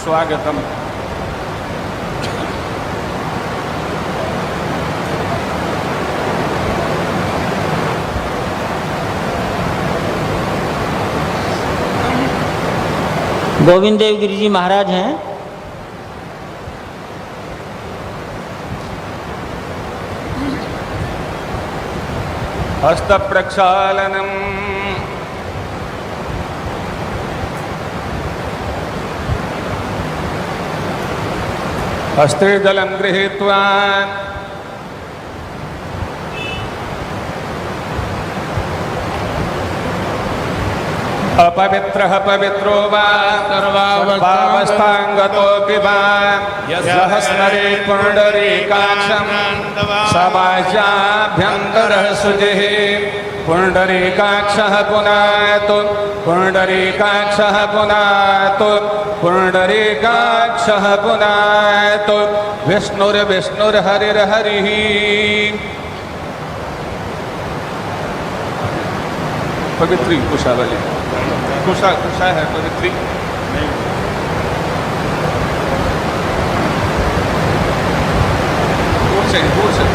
स्वागतम। गोविंद देव गिरी जी महाराज हैं। हस्त प्रक्षालनम हस्ते जलं गृहीत्वा अपवित्रः पवित्रो वा सर्वावस्थांगतोऽपि वा यः स्मरे पुण्डरीकाक्षं समाज्याभ्यन्तरः शुचिः पुण्डरीकाक्षः पुनातु पुण्डरीकाक्षः पुनातु पुण्डरीकाक्षः पुनातु विष्णुर्विष्णुर्हरिर्हरिः। पवित्री कुशा वाली कुशा कुशा है पवित्री दूर से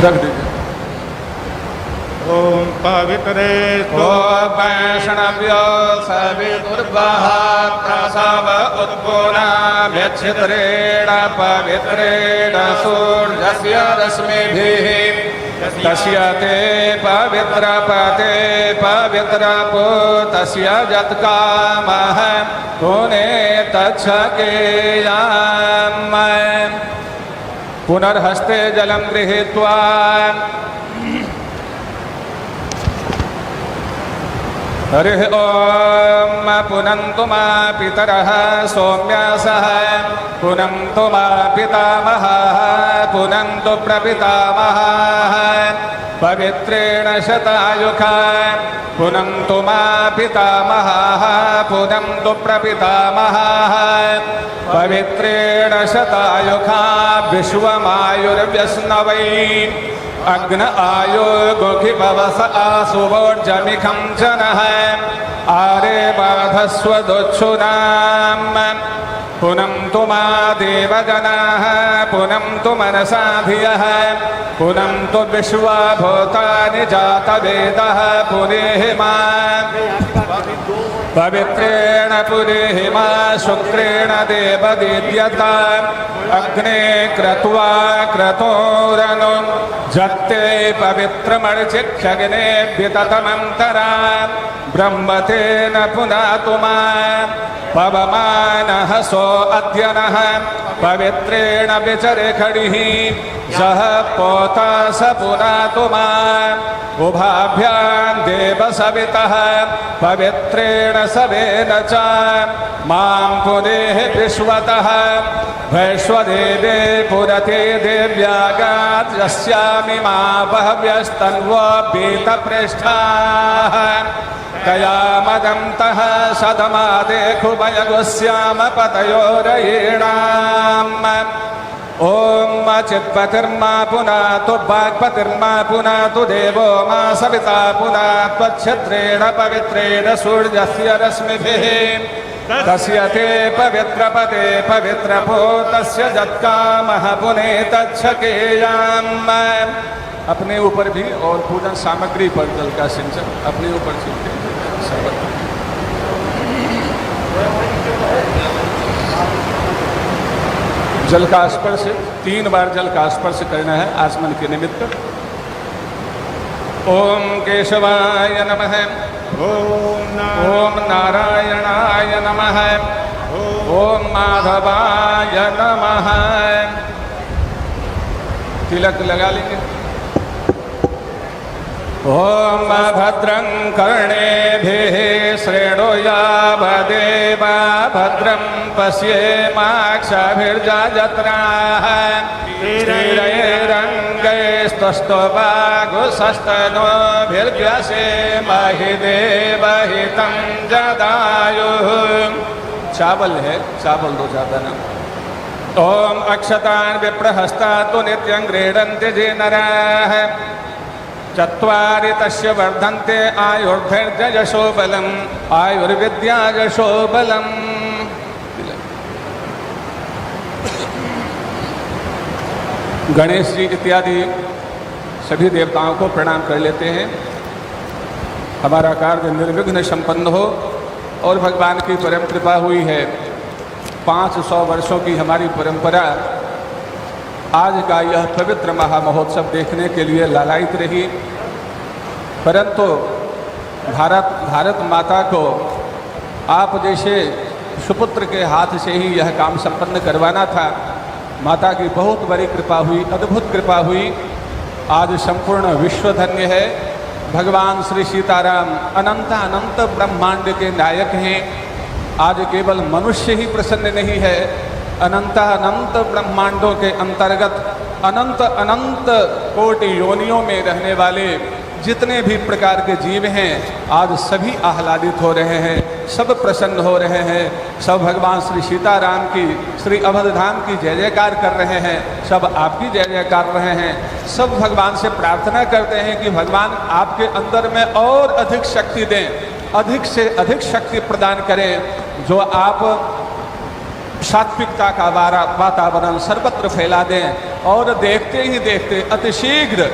रख दीजिए। ओम पवित्रे ओ वैष्णव्यो सवितुर्वः प्रसव उत्पुनाभ्यच्छिद्रेण पवित्रेण सूर्यस्य रश्मिभिः तस्य ते पवित्रपते पवित्रपूतस्य यत्कामः पुनेतच्छकेयाम्। पुनर्हस्ते जलं गृहीत्वा हरिः ॐ पुनन्तु मा पितरः सौम्यासः पुनन्तु मा पितामहः पुनन्तु प्रपितामहः पवित्रेण शतायुखा पुनन्तु मा पितामहः पुनन्तु प्रपितामहः पवित्रेण शतायुखा विश्वमायुर्व्यस्नवै अग्न आयो गोखि भवस आसुवोर्जमिखं जनः आरे बाधस्व दोच्छुनाम् पुनन्तु मा देवगणाः पुनन्तु मनसा धियः पुनन्तु विश्वा भूतानि जातवेदः पुरेः मा पवित्रेण पुरेः मा शुक्रेण देवदीद्यता अग्ने क्रत्वा क्रतोरनु जत्ते पवित्रमर्चिक्षग्ने विततमन्तरा ब्रह्मतेन पुनातु मा पवमानः सो अद्यनः पवित्रेण विचरे खडिः जः पोता स पुनातु मा उभाभ्यां देव सवितः पवित्रेण सवेन च मां पुनेः विश्वतः वैश्वदेवे पुरते देव्यागात् यस्यामि मा बहव्यस्तन्वो पीतपृष्ठाः तया मदन्तः सदमादेखुभयगुस्याम पतयोरयीणाम्। ओम चित्पतिर्मा पुनातु वाक्पतिर्मा पुनातु देवो मा सविता पुनातु त्वच्छिद्रेण पवित्रेण सूर्यस्य रश्मिभिः तस्य ते पवित्रपते पवित्रभूतस्य यत्कामः पुनेतच्छकेयाम्। अपने ऊपर भी और पूजन सामग्री पर जल का सिंचन अपने ऊपर छिड़के जल का स्पर्श 3 बार जल का स्पर्श करना है आचमन के निमित्त। ओम केशवाय नमः ओम नारायणाय नमः ओम माधवाय नमः। तिलक लगा लेंगे। ओम भद्रं कर्णेभिः शृणुयावदेवा भद्रं पश्येमाक्षभिर्जत्राः स्थिरैरङ्गैस्तुष्टुवागुषस्तनोभिर्व्यसेमहि देवहितं जदायुः। चावल है, चावल दो ज़्यादा ना। ओम अक्षतान विप्रहस्ता तो नित्यं गृह्णन्ति जे नराः चत्वारि तस्य वर्धन्ते आयुर्धैर्ययशो बलम् आयुर्विद्या यशो बलम्। गणेश जी इत्यादि सभी देवताओं को प्रणाम कर लेते हैं। हमारा कार्य निर्विघ्न संपन्न हो और भगवान की परम कृपा हुई है। 500 वर्षों की हमारी परंपरा आज का यह पवित्र महामहोत्सव देखने के लिए लालायित रही, परंतु भारत माता को आप जैसे सुपुत्र के हाथ से ही यह काम संपन्न करवाना था। माता की बहुत बड़ी कृपा हुई, अद्भुत कृपा हुई। आज संपूर्ण विश्व धन्य है। भगवान श्री सीताराम अनंत अनंत ब्रह्मांड के नायक हैं। आज केवल मनुष्य ही प्रसन्न नहीं है, अनंत अनंत ब्रह्मांडों के अंतर्गत अनंत अनंत कोटि योनियों में रहने वाले जितने भी प्रकार के जीव हैं आज सभी आह्लादित हो रहे हैं, सब प्रसन्न हो रहे हैं। सब भगवान श्री सीताराम की, श्री अवधधाम की जय जयकार कर रहे हैं, सब आपकी जय जयकार रहे हैं। सब भगवान से प्रार्थना करते हैं कि भगवान आपके अंदर में और अधिक शक्ति दें, अधिक से अधिक शक्ति प्रदान करें, जो आप सात्विकता का वातावरण सर्वत्र फैला दें और देखते ही देखते अतिशीघ्र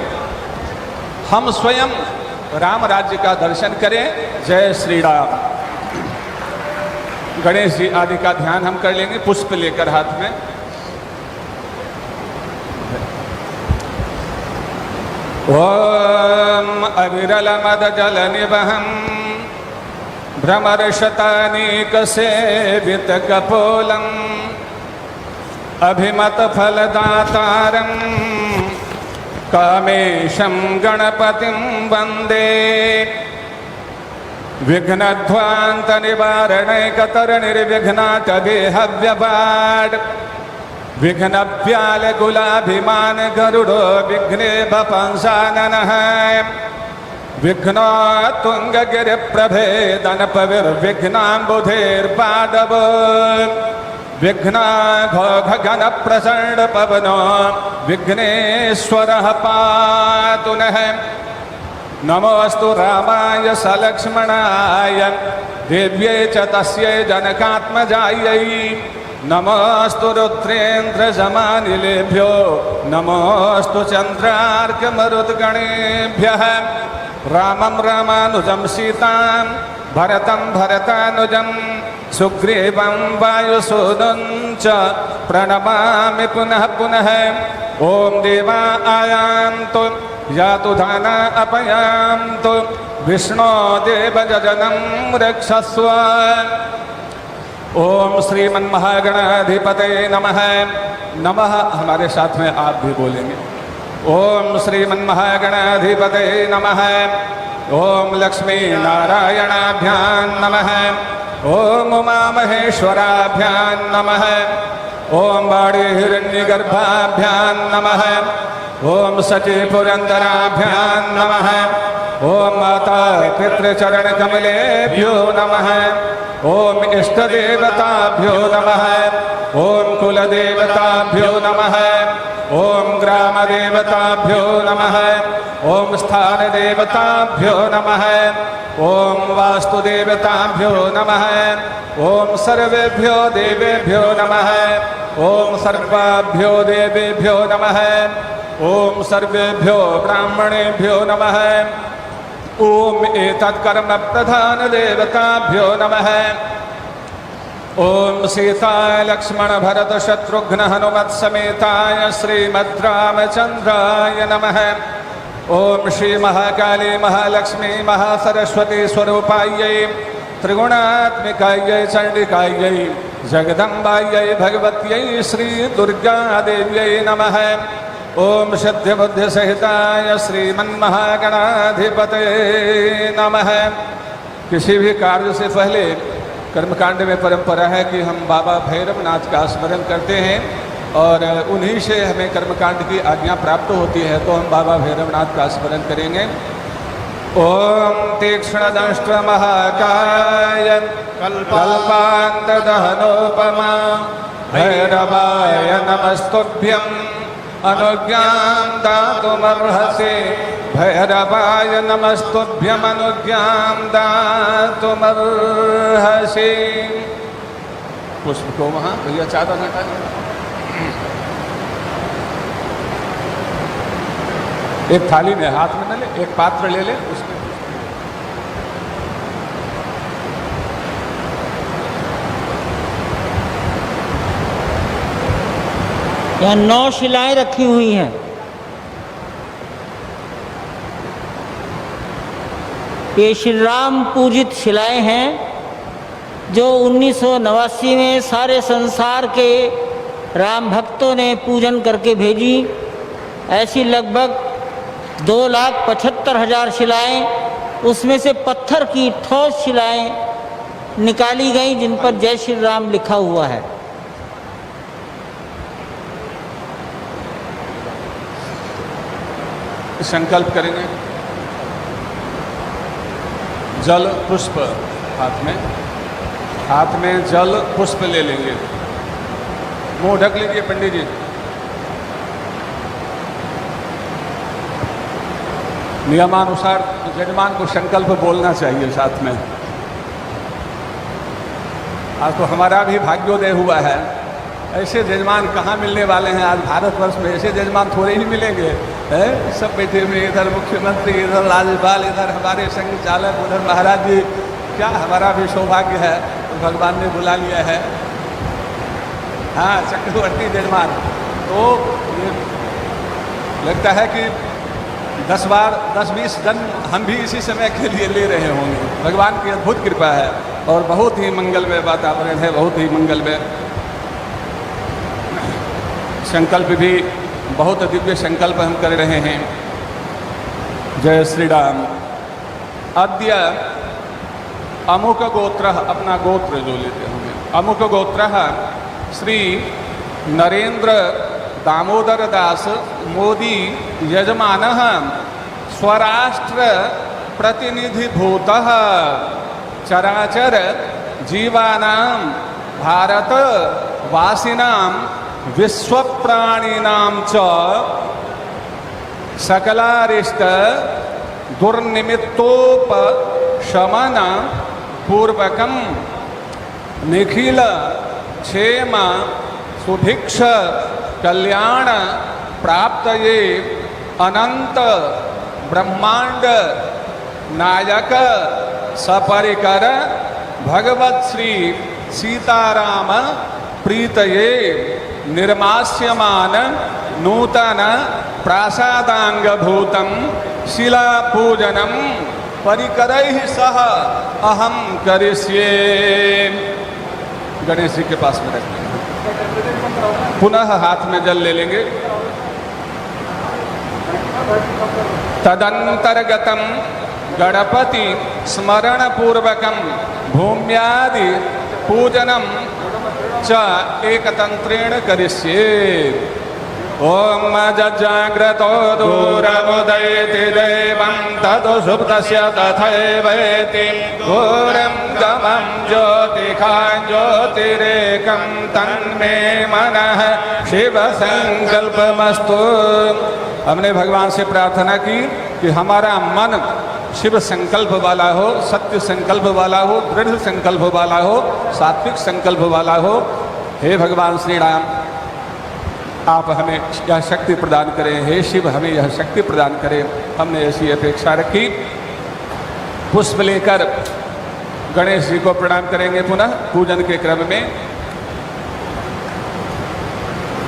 हम स्वयं राम राज्य का दर्शन करें। जय श्री राम। गणेश जी आदि का ध्यान हम कर लेंगे पुष्प लेकर हाथ में। ओम अविरल मद जल निवहम भ्रमरशतानीक सेवित कपोलम अभिमत फलदातारम कामेशं गणपतिं वन्दे विघ्नध्वान्त निवारणैकतरणिर्विघ्नात् देहव्यपाड् विघ्नव्याल गुलाभिमान गरुडो विघ्ने भपंसाननः विघ्नो तुंगगिरिप्रभेदनपविर्विघ्नाम्बुधेर्पादव विघ्ना घोघगन प्रचंड पवनो विघ्नेश्वरः पातु नः। नमोऽस्तु रामाय सलक्ष्मणाय देव्यै च तस्यै जनकात्मजायै नमोऽस्तु रुद्रेन्द्रजमानिलेभ्यो नमोऽस्तु चन्द्रार्कमरुद्गणेभ्यः। रामं रामानुजं सीतां भरतं भरतानुजं सुग्रीवं वायुसूदं च प्रणमामि पुनः पुनः। ॐ देवा आयान्तु यातु दाना अपयान्तु विष्णो देवजननं रक्षस्व। ओम श्रीमन्महागणाधिपतये नमः। नमः हमारे साथ में आप भी बोलेंगे। ओम श्रीमन्महागणाधिपतये नमः। ओम लक्ष्मी नारायणाभ्यां नमः। ओम उमामहेश्वराभ्यां नमः। ओम बाड़ी हिरण्यगर्भाभ्यां नमः। ओम सची पुरंदराभ्यां नमः। ओम माता पितृचरणकमलेभ्यो नमः। ओम इष्टदेवताभ्यो नमः। ओम कुलदेवताभ्यो नमः। ओम ग्रामदेवताभ्यो नमः। ओम स्थानदेवताभ्यो नमः। ओम वास्तुदेवताभ्यो नमः। ओम सर्वेभ्यो देवेभ्यो नमः। ओम सर्वाभ्यो देवेभ्यो नमः। ओम सर्वेभ्यो ब्राह्मणेभ्यो नमः। ओम एतत्कर्म प्रधान देवताभ्यो नमः। ओम सीता लक्ष्मण भरत शत्रुघ्न हनुमत् समेताय श्रीमद्रामचंद्राय नमः। ओम श्री महाकाली महालक्ष्मी महासरस्वती स्वरूपायै त्रिगुणात्मिकायै चंडिकायै जगदम्बायै भगवत्यै श्री दुर्गा देव्यै नमः। ओम सिद्धिबुद्धि सहिताय श्रीमन्महागणाधिपतये नमः। किसी भी कार्य से पहले कर्मकांड में परंपरा है कि हम बाबा भैरवनाथ का स्मरण करते हैं और उन्हीं से हमें कर्मकांड की आज्ञा प्राप्त होती है, तो हम बाबा भैरवनाथ का स्मरण करेंगे। ओम तीक्ष्णदंष्ट्र महाकाय कल्पान्तदहनोपमा भैरवाय नमस्तुभ्यं अनुज्ञां दातुमर्हसि भैरवाय नमस्तुभ्यं अनुज्ञां दातुमर्हसि। पुष्प को वहाँ भैया चादर हटा दें। एक थाली में हाथ में न ले, एक पात्र ले ले, उसमें यहाँ 9 शिलाएं रखी हुई हैं। ये श्री राम पूजित शिलाएं हैं जो 1989 में सारे संसार के राम भक्तों ने पूजन करके भेजी। ऐसी लगभग 2,75,000 शिलाएं, उसमें से पत्थर की ठोस शिलाएं निकाली गई जिन पर जय श्री राम लिखा हुआ है। संकल्प करेंगे। जल पुष्प हाथ में जल पुष्प ले लेंगे। मुंह ढक लीजिए पंडित जी। नियमानुसार यजमान को संकल्प बोलना चाहिए साथ में। आज तो हमारा भी भाग्योदय हुआ है। ऐसे यजमान कहाँ मिलने वाले हैं आज भारतवर्ष में? ऐसे यजमान थोड़े ही मिलेंगे। सब बैठे हुए, इधर मुख्यमंत्री, इधर राज्यपाल, इधर हमारे संघ चालक, उधर महाराज जी। क्या हमारा भी सौभाग्य है, तो भगवान ने बुला लिया है। हाँ, चक्रवर्ती यजमान। तो ये लगता है कि 10-20 जन्म हम भी इसी समय के लिए ले रहे होंगे। भगवान की अद्भुत कृपा है और बहुत ही मंगलमय वातावरण है, बहुत ही मंगलमय। संकल्प भी बहुत दिव्य संकल्प हम कर रहे हैं। जय श्री राम। अद्य अमुक गोत्र, अपना गोत्र जो लेते होंगे, अमुक गोत्र श्री नरेंद्र दामोदर दास मोदी यजमान स्वराष्ट्र प्रतिनिधिभूत चराचर जीवानां भारत वासिनां विश्वप्राणिनां च सकलारिष्ट दुर्निमित्तोपशमन पूर्वकं निखिल क्षेम सुभिक्ष कल्याण प्राप्तये अनंत ब्रह्मांड नायक सपरिकर भगवत श्री सीताराम प्रीतये निर्मास्यमान नूतन प्रासादांगभूतं शिलापूजनं परिकरैः सह अहम करिष्ये। गणेश जी के पास में रख लेंगे। पुनः हाथ में जल ले लेंगे। तदंतर्गतम गणपति स्मरण पूर्वकम भूम्यादि पूजनम च एकतंत्रेण करिष्ये। ओम जजाग्रतो दूरमुदयति देवं ततो सुप्तस्य तथैवेति घोरं गमं ज्योतिखां ज्योतिरेकं तन्मे मनः शिव संकल्पमस्तु। हमने भगवान से प्रार्थना की कि हमारा मन शिव संकल्प वाला हो, सत्य संकल्प वाला हो, दृढ़ संकल्प वाला हो, सात्विक संकल्प वाला हो। हे भगवान श्री राम, आप हमें यह शक्ति प्रदान करें। हे शिव, हमें यह शक्ति प्रदान करें। हमने ऐसी अपेक्षा रखी। पुष्प लेकर गणेश जी को प्रणाम करेंगे पुनः पूजन के क्रम में।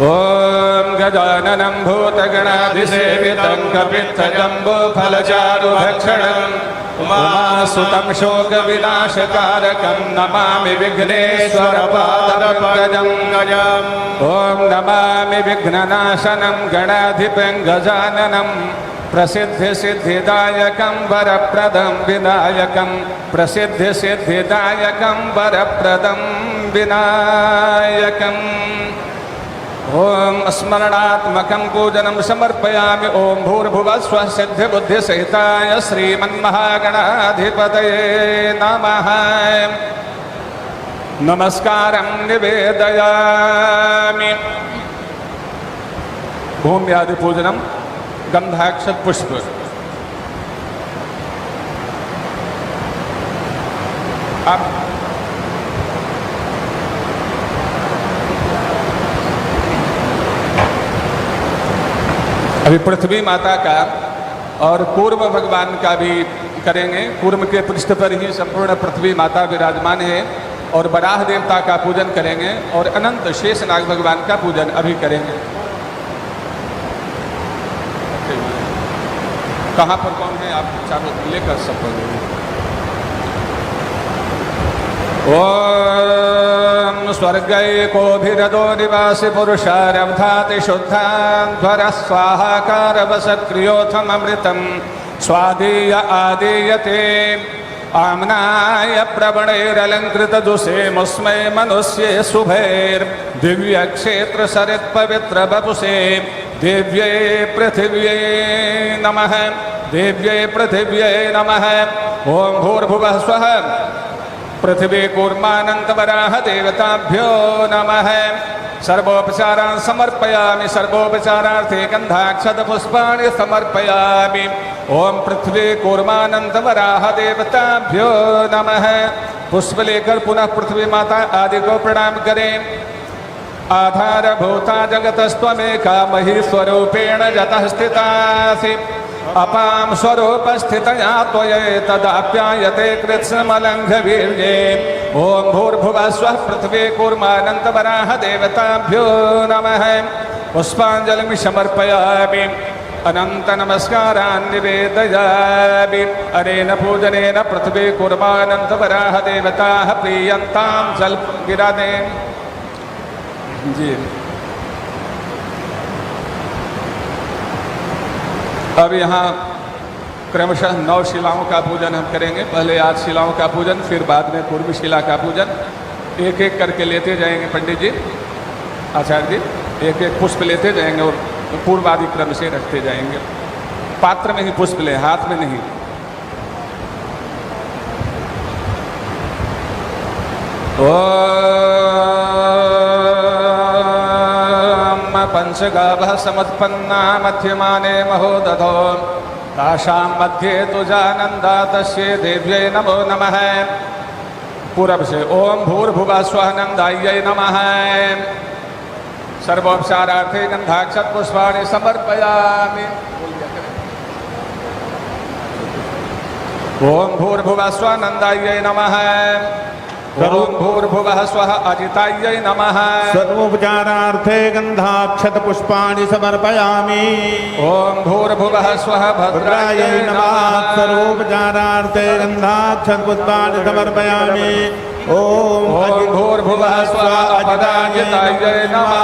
ओम गजाननं भूतगणाधिसेवितं कपित्थजम्बूफलचारुभक्षणं उमासुतं शोकविनाशकारकं नमामि विघ्नेश्वरपादपङ्कजं गजम्। ॐ नमामि विघ्ननाशनं गणाधिपं गजाननं प्रसिद्धिसिद्धिदायकं वरप्रदं विनायकं प्रसिद्धिसिद्धिदायकं वरप्रदं विनायकम्। ओम स्मरणात्मकं पूजनं समर्पयामि। ओम भूर्भुवः स्वः सिद्धिबुद्धिसहिताय श्रीमन्महागणाधिपतये नमः। नमस्कारं निवेदयामि। भूम्यादि पूजनम गंधाक्षत पुष्प। अब अभी पृथ्वी माता का और कूर्म भगवान का भी करेंगे। कूर्म के पृष्ठ पर ही संपूर्ण पृथ्वी माता विराजमान है और वराह देवता का पूजन करेंगे और अनंत शेषनाग भगवान का पूजन अभी करेंगे। कहाँ पर कौन है आप चारों लेकर सब बोलेंगे। ओम स्वर्गैकोभिरदो निवासि पुरुषारब्धाति शुद्धाध्वरः स्वाहाकारवसक्रियोथममृतं स्वादीय आदीयते आम्नाय प्रवणैरलङ्कृतदुषे मुस्मै मनुष्ये शुभैर्दिव्यक्षेत्रसरित्पवित्रवपुषे देव्यै पृथिव्यै नमः। देव्यै पृथिव्यै नमः। ओम भूर्भुवः स्वः पृथ्वी कूर्मानन्तवराह देवताभ्यो नमः। सर्वोपचारान् समर्पयामि। सर्वोपचारार्थे गन्धाक्षतपुष्पाणि समर्पयामि। ओम पृथ्वी कूर्मानन्तवराह देवताभ्यो नमः। पुष्प लेकर पुनः पृथ्वी माता आदि को प्रणाम करें। आधारभूता जगतस्त्वमेका मही स्वरूपेण जतः स्थितासि अपां स्वरूपस्थितया त्वयैतदाप्यायते कृत्स्नमलङ्घवीर्ये। ओम भूर्भुवः स्वः पृथ्वी कूर्मानन्तवराह देवताभ्यो नमः। पुष्पाञ्जलिं समर्पयामि। अनंत नमस्कारान् निवेदयामि। अनेन पूजनेन पृथ्वी कूर्मानन्तवराह देवताः प्रीयन्तां जलगिरादे जी। अब यहाँ क्रमशः 9 शिलाओं का पूजन हम करेंगे। पहले 8 शिलाओं का पूजन, फिर बाद में पूर्व शिला का पूजन। एक एक करके लेते जाएंगे पंडित जी, आचार्य जी, एक एक पुष्प लेते जाएंगे और पूर्वादि क्रम से रखते जाएंगे। पात्र में ही पुष्प ले, हाथ में नहीं। पंचगावः समुत्पन्ना मध्यमाने महोदधो तासां मध्ये तुजानन्दा तस्यै देव्यै नमो नमः। पूरब से ओम भूर्भुवः स्वः नन्दायै नमः। सर्वोपचारार्थे गन्धाक्षत पुष्पाणि समर्पयामि। ओम भूर्भुवः स्वः नन्दायै नमः। ओम भूर्भुवः स्वः अजितायै नमः। सर्वोपचारार्थे गन्धाक्षत पुष्पाणि समर्पयामि। ओम भूर्भुवः स्वः भद्रायै नमः। सर्वोपचारार्थे गन्धाक्षत पुष्पाणि समर्पयामि। ओम भूर्भुवः स्वः अजितायै नमः।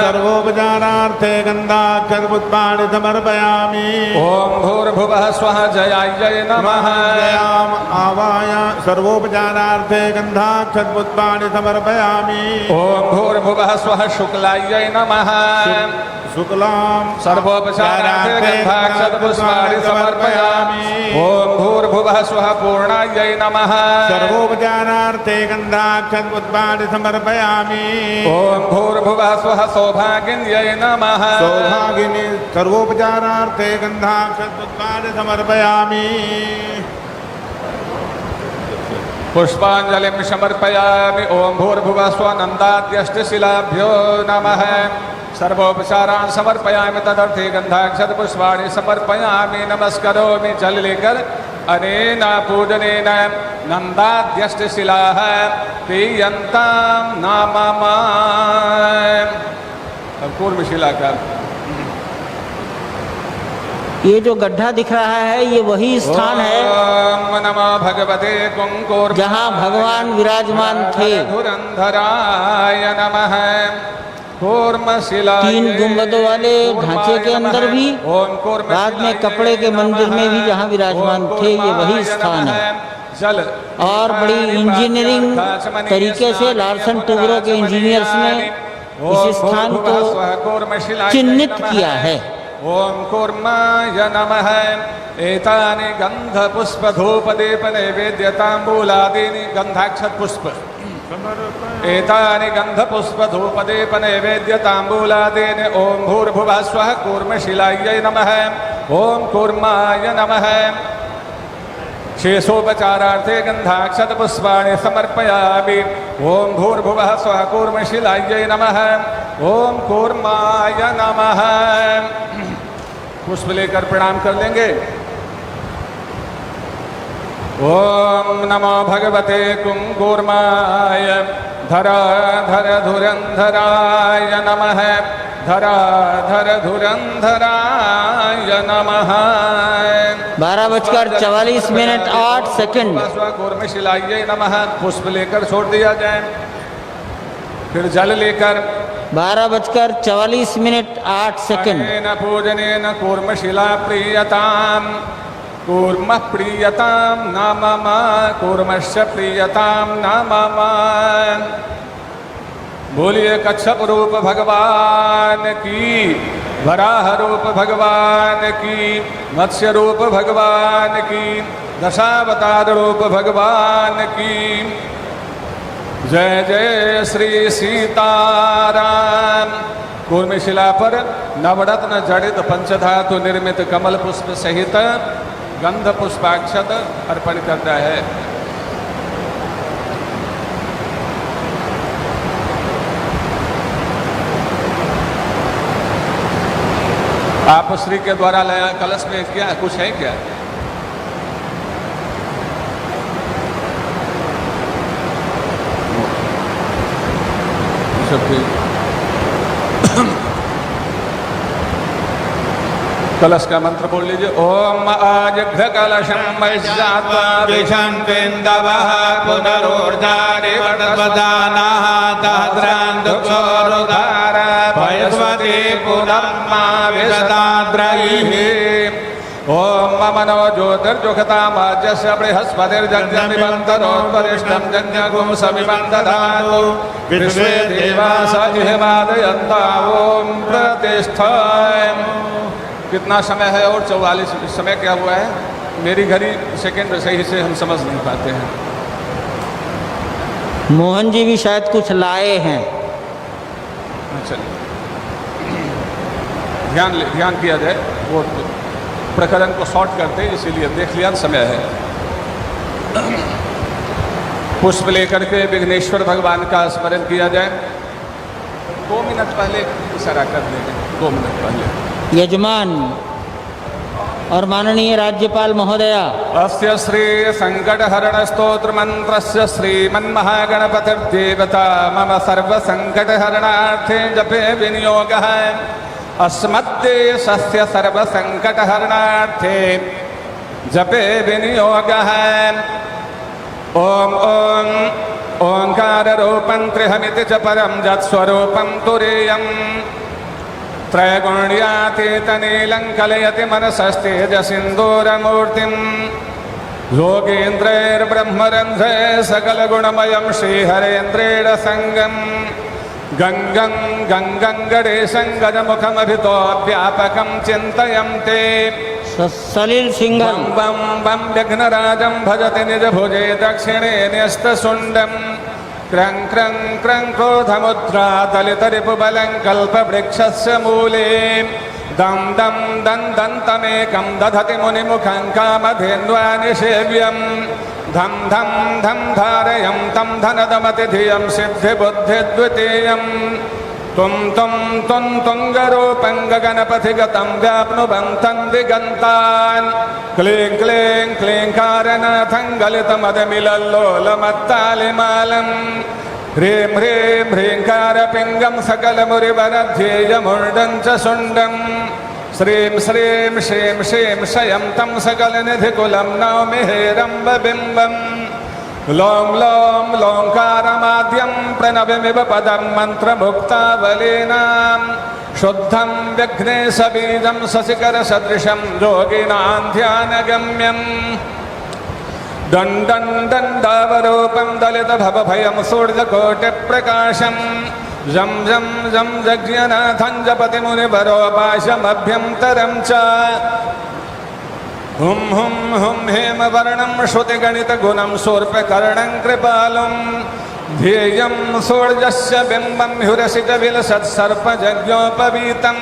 सर्वोपचारार्थे गन्धाक्षत पुष्पाणि समर्पयामि। ओम भूर्भुवः स्वः जयायै नमः। आवाय सर्वोपचारार्थे गन्धाक्षत पुष्पाणि समर्पयामि। ओम भूर्भुवः स्वः शुक्लायै नमः। शुक्लां सर्वोपचारार्थे गन्धाक्षत पुष्पाणि समर्पयामि। ओम भूर्भुवः स्वः पूर्णायै नमः। सर्वोपचारार्थे गन्धाक्षत पुष्पाणि समर्पयामि। ओम भूर्भुवः स्वः सौभागिन्यै नमः। सौभागिनी सर्वोपचारार्थे गन्धाक्षत पुष्पाणि समर्पयामि। पुष्पाञ्जलिं समर्पयामि। ओम भूर्भुवः स्वः नन्दाद्यष्टशिलाभ्यो नमः। सर्वोपचारान् समर्पयामि। तदर्थे गन्धाक्षत पुष्पाणि समर्पयामि। नमस्करोमि जल लेकर। अनेन पूजनेन नन्दाद्यष्टशिलाः प्रीयन्तां नमः। पूर्व शिला का ये जो गड्ढा दिख रहा है ये वही स्थान है ओम नमो भगवते कुंकुर जहाँ भगवान विराजमान थे। धुरंधराय नमः। कूर्मशिला 3 गुंबदों वाले ढांचे के अंदर भी, बाद में कपड़े के मंदिर में भी जहाँ विराजमान थे, ये वही स्थान है। जल और बड़ी इंजीनियरिंग तरीके से लार्सन टूब्रो के इंजीनियर्स ने इस स्थान को चिन्हित किया है। ओम कूर्माय नमः। एतानि गंध पुष्प धूप दीप नैवेद्यतांबूलादीनि गंधाक्षत पुष्प एतानि गंध पुष्प धूप दीप नैवेद्यतांबूलादीनि ओम भूर्भुवः स्वः कूर्मशिलायै नमः। ओम कूर्माय नमः। शेषोपचारार्थे गंधाक्षत पुष्पाणि समर्पयामि। ओम भूर्भुवः स्वः कूर्मशिलायै नमः। ओम कूर्माय नमः। पुष्प लेकर प्रणाम कर लेंगे। ओम नमो भगवते कुंकूर्माय धराधर धुरंधराय नमः। धराधर धुरंधराय नमः। 12:44 कूर्मशिलायै नमः। पुष्प लेकर छोड़ दिया जाए। फिर जल लेकर 12:44 पूजनेन कूर्मशिला प्रीयताम। कूर्म प्रीयताम नाम कूर्मश्च प्रीयताम नाम। बोलिए कच्छप रूप भगवान की, वराह रूप भगवान की, मत्स्य रूप भगवान की, दशावतार रूप भगवान की। जय जय श्री सीताराम। कूर्मशिला पर नवरत्न जड़ित पंचधातु निर्मित कमल पुष्प सहित गंध पुष्पाक्षत अर्पण करता है। आप श्री के द्वारा लाया कलश में क्या कुछ है क्या? कलश का मंत्र बोल लीजिए। ओम आजघ्र कलशम वैशांतेन्दवः पुनरोर्धारिवटवदानः तद्रान्दुक्षोरुधार भयस्वती पुनम्मा विशदाद्रैः। ओम मनो ज्योतिर्जुखतामाज्यस्य बृहस्पतिर्जन्यमिबन्धरोद्वरिष्ठं जन्यगुं समिमं दधातु विश्वे देवास इहमादयन्ता। ओम प्रतिष्ठाय। कितना समय है? और 44। समय क्या हुआ है? मेरी घड़ी सेकंड सही से हम समझ नहीं पाते हैं। मोहन जी भी शायद कुछ लाए हैं। चलिए ध्यान किया जाए। वो प्रकरण को शॉर्ट करते, इसीलिए देख लिया समय है। पुष्प लेकर के विघ्नेश्वर भगवान का स्मरण किया जाए। 2 मिनट पहले इशारा कर देंगे। 2 मिनट पहले यजमान और माननीय राज्यपाल महोदया अस्य श्री संकटहरण स्तोत्र मंत्रस्य श्रीमन्महागणपतिर्देवता मम सर्व संकटहरणार्थे जपे विनियोगः। अस्मद्देशस्य सर्व संकटहरणार्थे जपे विनियोगः। ओम ओम ओंकार रूपं त्रिहमिति च परं जत्स्वरूपं तुरीयम्। त्रैगुण्यातीतनीलं कलयति मनसस्तेजसिन्दूरमूर्तिं। योगेन्द्रैर्ब्रह्मरन्ध्रे सकलगुणमयं श्रीहरेन्द्रेण सङ्गं। गङ्गं गङ्गं गणेशं गजमुखमभितोऽव्यापकं चिन्तयं ते। सलिल सिंघल बं बं विघ्नराजं भजति निजभुजे दक्षिणे न्यस्तशुण्डं। क्रं क्रं क्रं क्रोधमुद्रा दलितरिपुबलं कल्पवृक्षस्य मूले। दं दं दन्तमेकं दधति मुनिमुखं कामधेन्वानिषेव्यं। धं धं धं धारयं तं धनदमतिधियं सिद्धिबुद्धिद्वितीयं। तुं तुं तुं तुङ्गरूपं गगनपथिगतं व्याप्नुवन्तं दिगन्तान्। क्लीं क्लीं क्लीङ्कारनाथं गलितमदमिलल्लोलमत्तालिमालं। ह्रीं ह्रीं ह्रीङ्कारपिङ्गं सकलमुरिवरध्येयमुण्डं च शुण्डं। श्रीं श्रीं श्रीं श्रीं शयं तं सकलनिधिकुलं नौमि हेरम्बबिम्बम्। लों लों लोंकारमाद्यं प्रणवमिव पदं मन्त्रमुक्तावलीनां। शुद्धं विघ्नेशबीजं शशिकरसदृशं योगिनां ध्यानगम्यं। दण्डं दण्डावरूपं दलितभवभयं सूर्यकोटिप्रकाशं। जं जं जं जज्ञनाथं जपति मुनिवरोपाशमभ्यन्तरं च हुं हुं हुं हेमवर्णं श्रुतिगणितगुणं शूर्पकर्णं कृपालुं ध्येयं सूर्यस्य बिम्बं ह्युरसितविलसत्सर्पजज्ञोपवीतं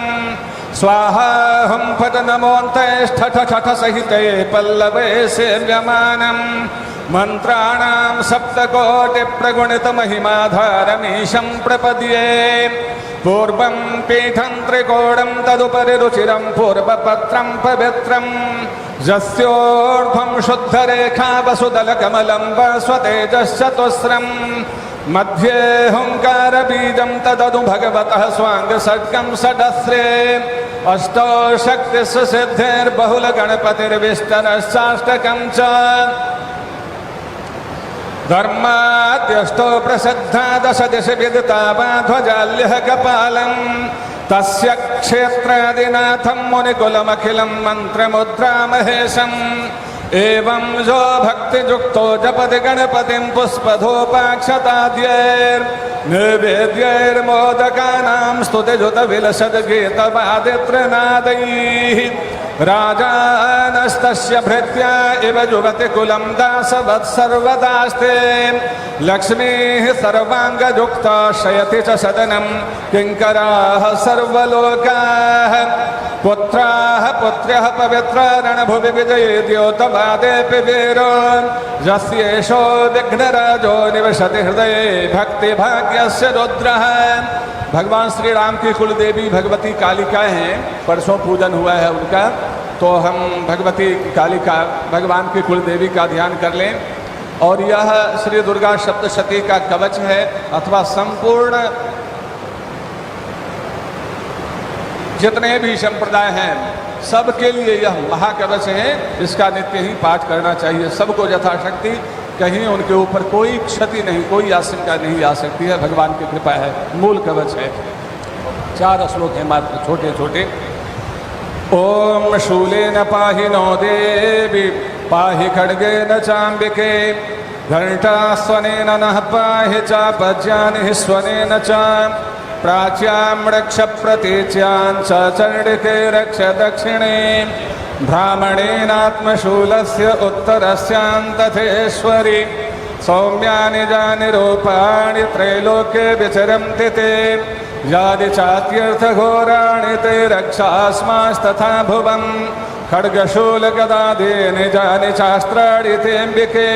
स्वाहा हुं फट नमोऽन्तैष्ठठ सहिते पल्लवे सेव्यमानं मंत्राणां सप्तकोटिप्रगुणितमहिमाधारमीशं प्रपद्ये पूर्वं पीठं त्रिकोणं तदुपरि रुचिरं पूर्वपत्रं पवित्रं यस्योर्ध्वं शुद्धरेखा वसुदलकमलं वस्वतेजश्चतुस्रं मध्ये हुंकारबीजं तदनु भगवतः स्वाङ्गसड्गं षडस्रे अष्टौ शक्तिस्सिद्धिर्बहुलगणपतिर्विष्टरश्चाष्टकं च धर्माद्यष्टो प्रसिद्धा दश दिश विदिता ध्वजाल्यः कपालं तस्य क्षेत्रादिनाथं मुनिकुलमखिलं मन्त्रमुद्रामहेशम् एवं जो भक्तियुक्तो जपति गणपतिं पुष्पधूपाक्षताद्यैर्निवेद्यैर्मोदकानां स्तुतिजुतविलसद्गीतवादित्रनादैः राजानस्तस्य भृत्या इव जुवति कुलं दासवत्सर्वदास्ते लक्ष्मीः सर्वाङ्गयुक्ता शयति च सदनं किङ्कराः सर्वलोकाः पुत्राः पुत्र्यः पवित्रारणभुवि विजये द्योतवादेऽपि वीरो यस्येषो विघ्नराजो निवसति हृदये भक्तिभाग्यस्य रुद्रः। भगवान श्री राम की कुल देवी भगवती कालिका हैं, परसों पूजन हुआ है उनका, तो हम भगवती कालिका भगवान की कुल देवी का ध्यान कर लें। और यह श्री दुर्गा सप्तशती का कवच है अथवा संपूर्ण जितने भी संप्रदाय हैं सबके लिए यह महाकवच है। इसका नित्य ही पाठ करना चाहिए सबको यथाशक्ति, कहीं उनके ऊपर कोई क्षति नहीं, कोई आशंका नहीं आ सकती है। भगवान की कृपा है, मूल कवच है। 4 श्लोक हैं मात्र छोटे छोटे। ओम शूलेन पाहि नो देवी पाहि खड्गेन चाम्बिके घंटास्वनेन नः पाहि चापज्यानिः स्वनेन च प्राच्यां रक्ष प्रतीच्यां च चण्डिके रक्ष दक्षिणे ब्राह्मणेनात्मशूलस्य उत्तरस्यां तथेश्वरि सौम्यानि जानि रूपाणि त्रैलोक्ये विचरन्ति ते यानि चात्यर्थघोराणि ते रक्षास्मास्तथा भुवन् खड्गशूलगदादीनि जानि चास्त्राणि तेऽम्बिके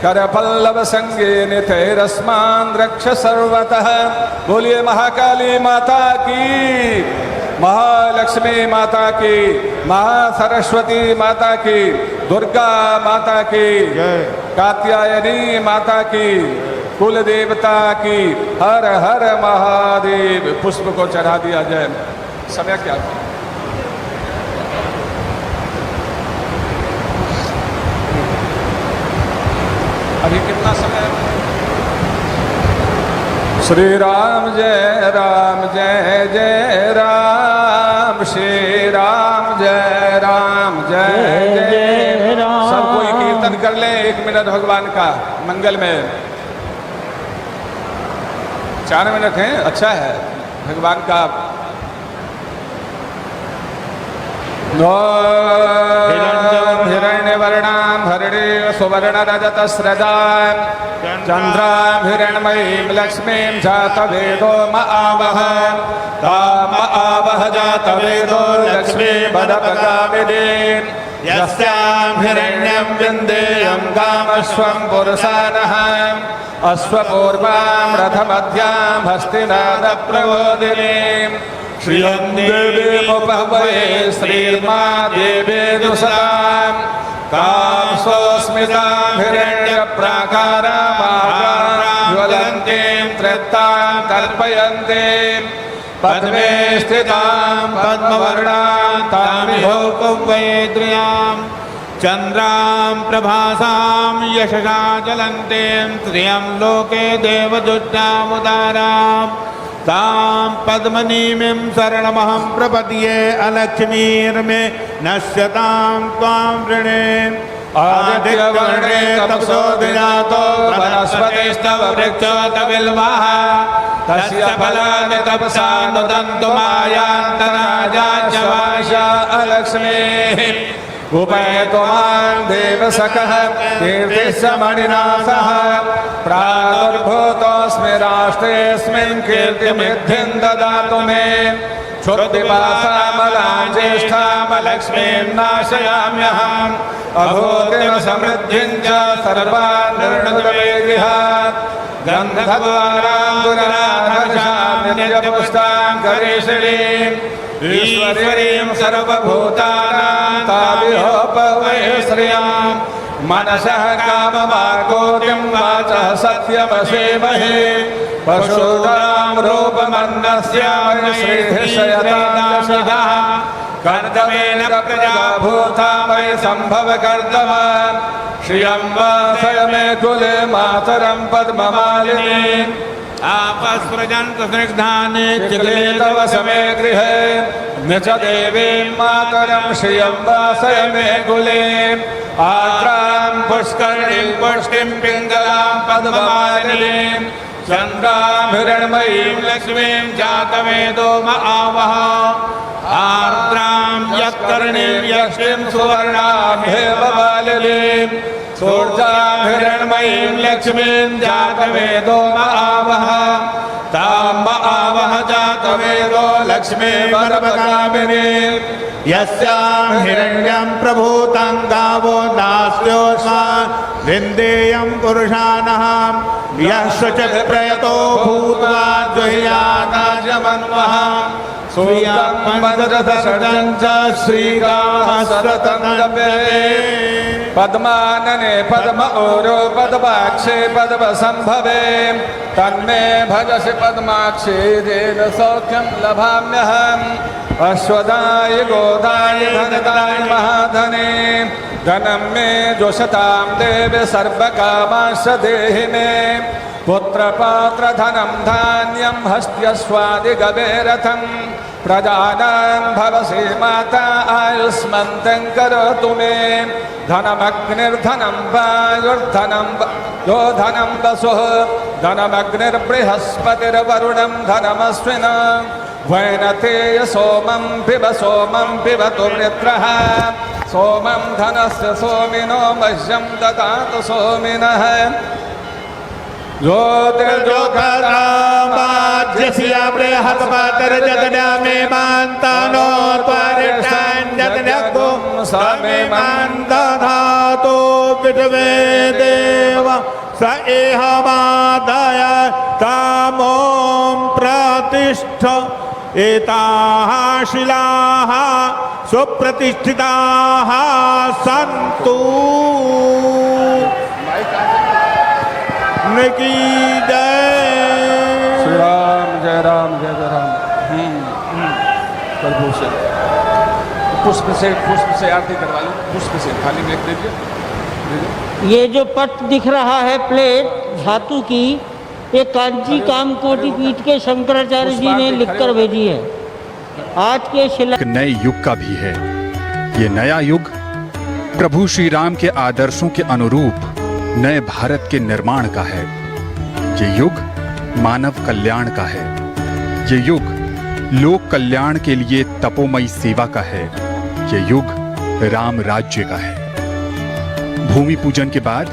करपल्लवसङ्गीनि तैरस्मान् रक्ष सर्वतः। बोलिए महाकाली माता की, महालक्ष्मी माता की, महासरस्वती माता की, दुर्गा माता की, कात्यायनी माता की, कुल देवता की। हर हर महादेव। पुष्प को चढ़ा दिया जाए। समय क्या है? अभी कितना समय है? श्री राम जय राम जय जय राम, श्री राम जय जय राम। सब कोई कीर्तन कर ले 1 मिनट भगवान का मंगल में। 4 मिनट हैं, अच्छा है भगवान का। हिरण्यवर्णां हरिणे सुवर्णरजतस्रजां चन्द्रां हिरण्मयीं लक्ष्मीं जातवेदो आवह ताम आवह जातवेदो लक्ष्मी वदपगामिनीं यस्यां हिरण्यं विन्देयं गामश्वं पुरुषानः अश्वपूर्वां रथमध्यां हस्तिनादप्रबोधिनीं श्रियं देवीमुपहवये श्रीर्मा देवेदुषां तां स्वस्मितां हिरण्यप्राकारां ज्वलन्तीं तृप्तां कल्पयन्तीं पद्मे स्थितां पद्मवर्णां तामिहो कुवैद्र्यां चन्द्रां प्रभासां यशसा ज्वलन्तीं श्रियं लोके देवदुष्टामुदारां तां पद्मनीमिं शरणमहं प्रपद्ये अलक्ष्मीर्मे नश्यतां त्वां वृणे आदित्यवर्णे तपसो विजातो वनस्पतिस्तव वृक्षोत बिल्वः तस्य फलानि तपसा नुदन्तु मायान्तराजाच्यवाशा अलक्ष्मीः उपैतो मां देवसखः कीर्तिश्च मणिना सह प्रादुर्भूतोऽस्मि राष्ट्रेऽस्मिन् कीर्तिमिद्धिं ददातु मे क्षुद्धिपासामलां ज्येष्ठामलक्ष्मीं नाशयाम्यहम् अभूतिं समृद्धिं च सर्वान् निर्णुतवेगिहात् गन्धद्वारां गरीषिणीम् ईश्वरीं सर्वभूतानां ताभिहोपवै श्रियाम् मनसः काममार्गोऽयं वाचः सत्यमसेमहे पशूनां रूपमन्नस्य श्रीधिशयतादशः कर्दमेन प्रजा भूता वै सम्भव कर्दमान् श्रियं वासय मे कुले मातरं पद्ममालिनी आपस्पृजन्तु स्निग्धानि चिक्ले तव समे गृहे न च देवीं मातरं श्रियं वासय मे कुले आर्द्रां पुष्करिणीं पुष्टिं पिङ्गलां पद्ममालिनीं चन्द्रां हिरण्मयीं लक्ष्मीं जातवेदो म आवह आर्द्रां यत्कर्णीं यक्ष्मीं सुवर्णाभेव मालिनीं सूर्यां हिरण्मयीं लक्ष्मीं जातवेदो म आवह तां म आवह जातवेदो लक्ष्मी वरपगामिनीं यस्यां हिरण्यं प्रभूतं गावो नास्योषा विन्देयं पुरुषानः यः शुचिः प्रयतो भूत्वा जुह्यादाजमन्वः सूर्यं पञ्चदशं च श्रीगाहस्रतं जपे पद्मानने पद्म ओरो पद्माक्षे पद्मसम्भवे तन्मे भजसि पद्माक्षे येन सौख्यं लभाम्यहम् अश्वदाय गोदाय धनदाय महाधने धनं मे जोषतां देवे सर्वकामांश्च देहि मे पुत्रपात्रधनं धान्यं हस्त्यस्वादिगवेरथं प्रजानां भवसि माता आयुष्मन्तं करोतु मे धनमग्निर्धनं वायुर्धनं यो धनं वसुः धनमग्निर्बृहस्पतिर्वरुणं धनमस्विन् वैनतेय सोमं पिबतु वृत्रः सोमं धनस्य सोमिनो मह्यं ददातु सोमिनः ज्योतिर्जोखरामाज्यस्य बृहस्पतिर्जगन्मे मान्तानो त्वरिष्ठाञ्जगन्यगो समे मान्तधातो विद्वे देव स एहमादय तामों प्रतिष्ठ एताः शिलाः सुप्रतिष्ठिताः सन्तु की जय श्री राम जय राम जय जय राम प्रभु से पुष्प से आरती करवा लो पुष्प से थाली में एक दीजिए ये जो पट दिख रहा है प्लेट धातु की ये कांची कामकोटि पीठ के शंकराचार्य जी ने लिखकर भेजी है। आज के शिला एक नए युग का भी है। ये नया युग प्रभु श्री राम के आदर्शों के अनुरूप नए भारत के निर्माण का है। ये युग मानव कल्याण का है। ये युग लोक कल्याण के लिए तपोमयी सेवा का है। ये युग राम राज्य का है। भूमि पूजन के बाद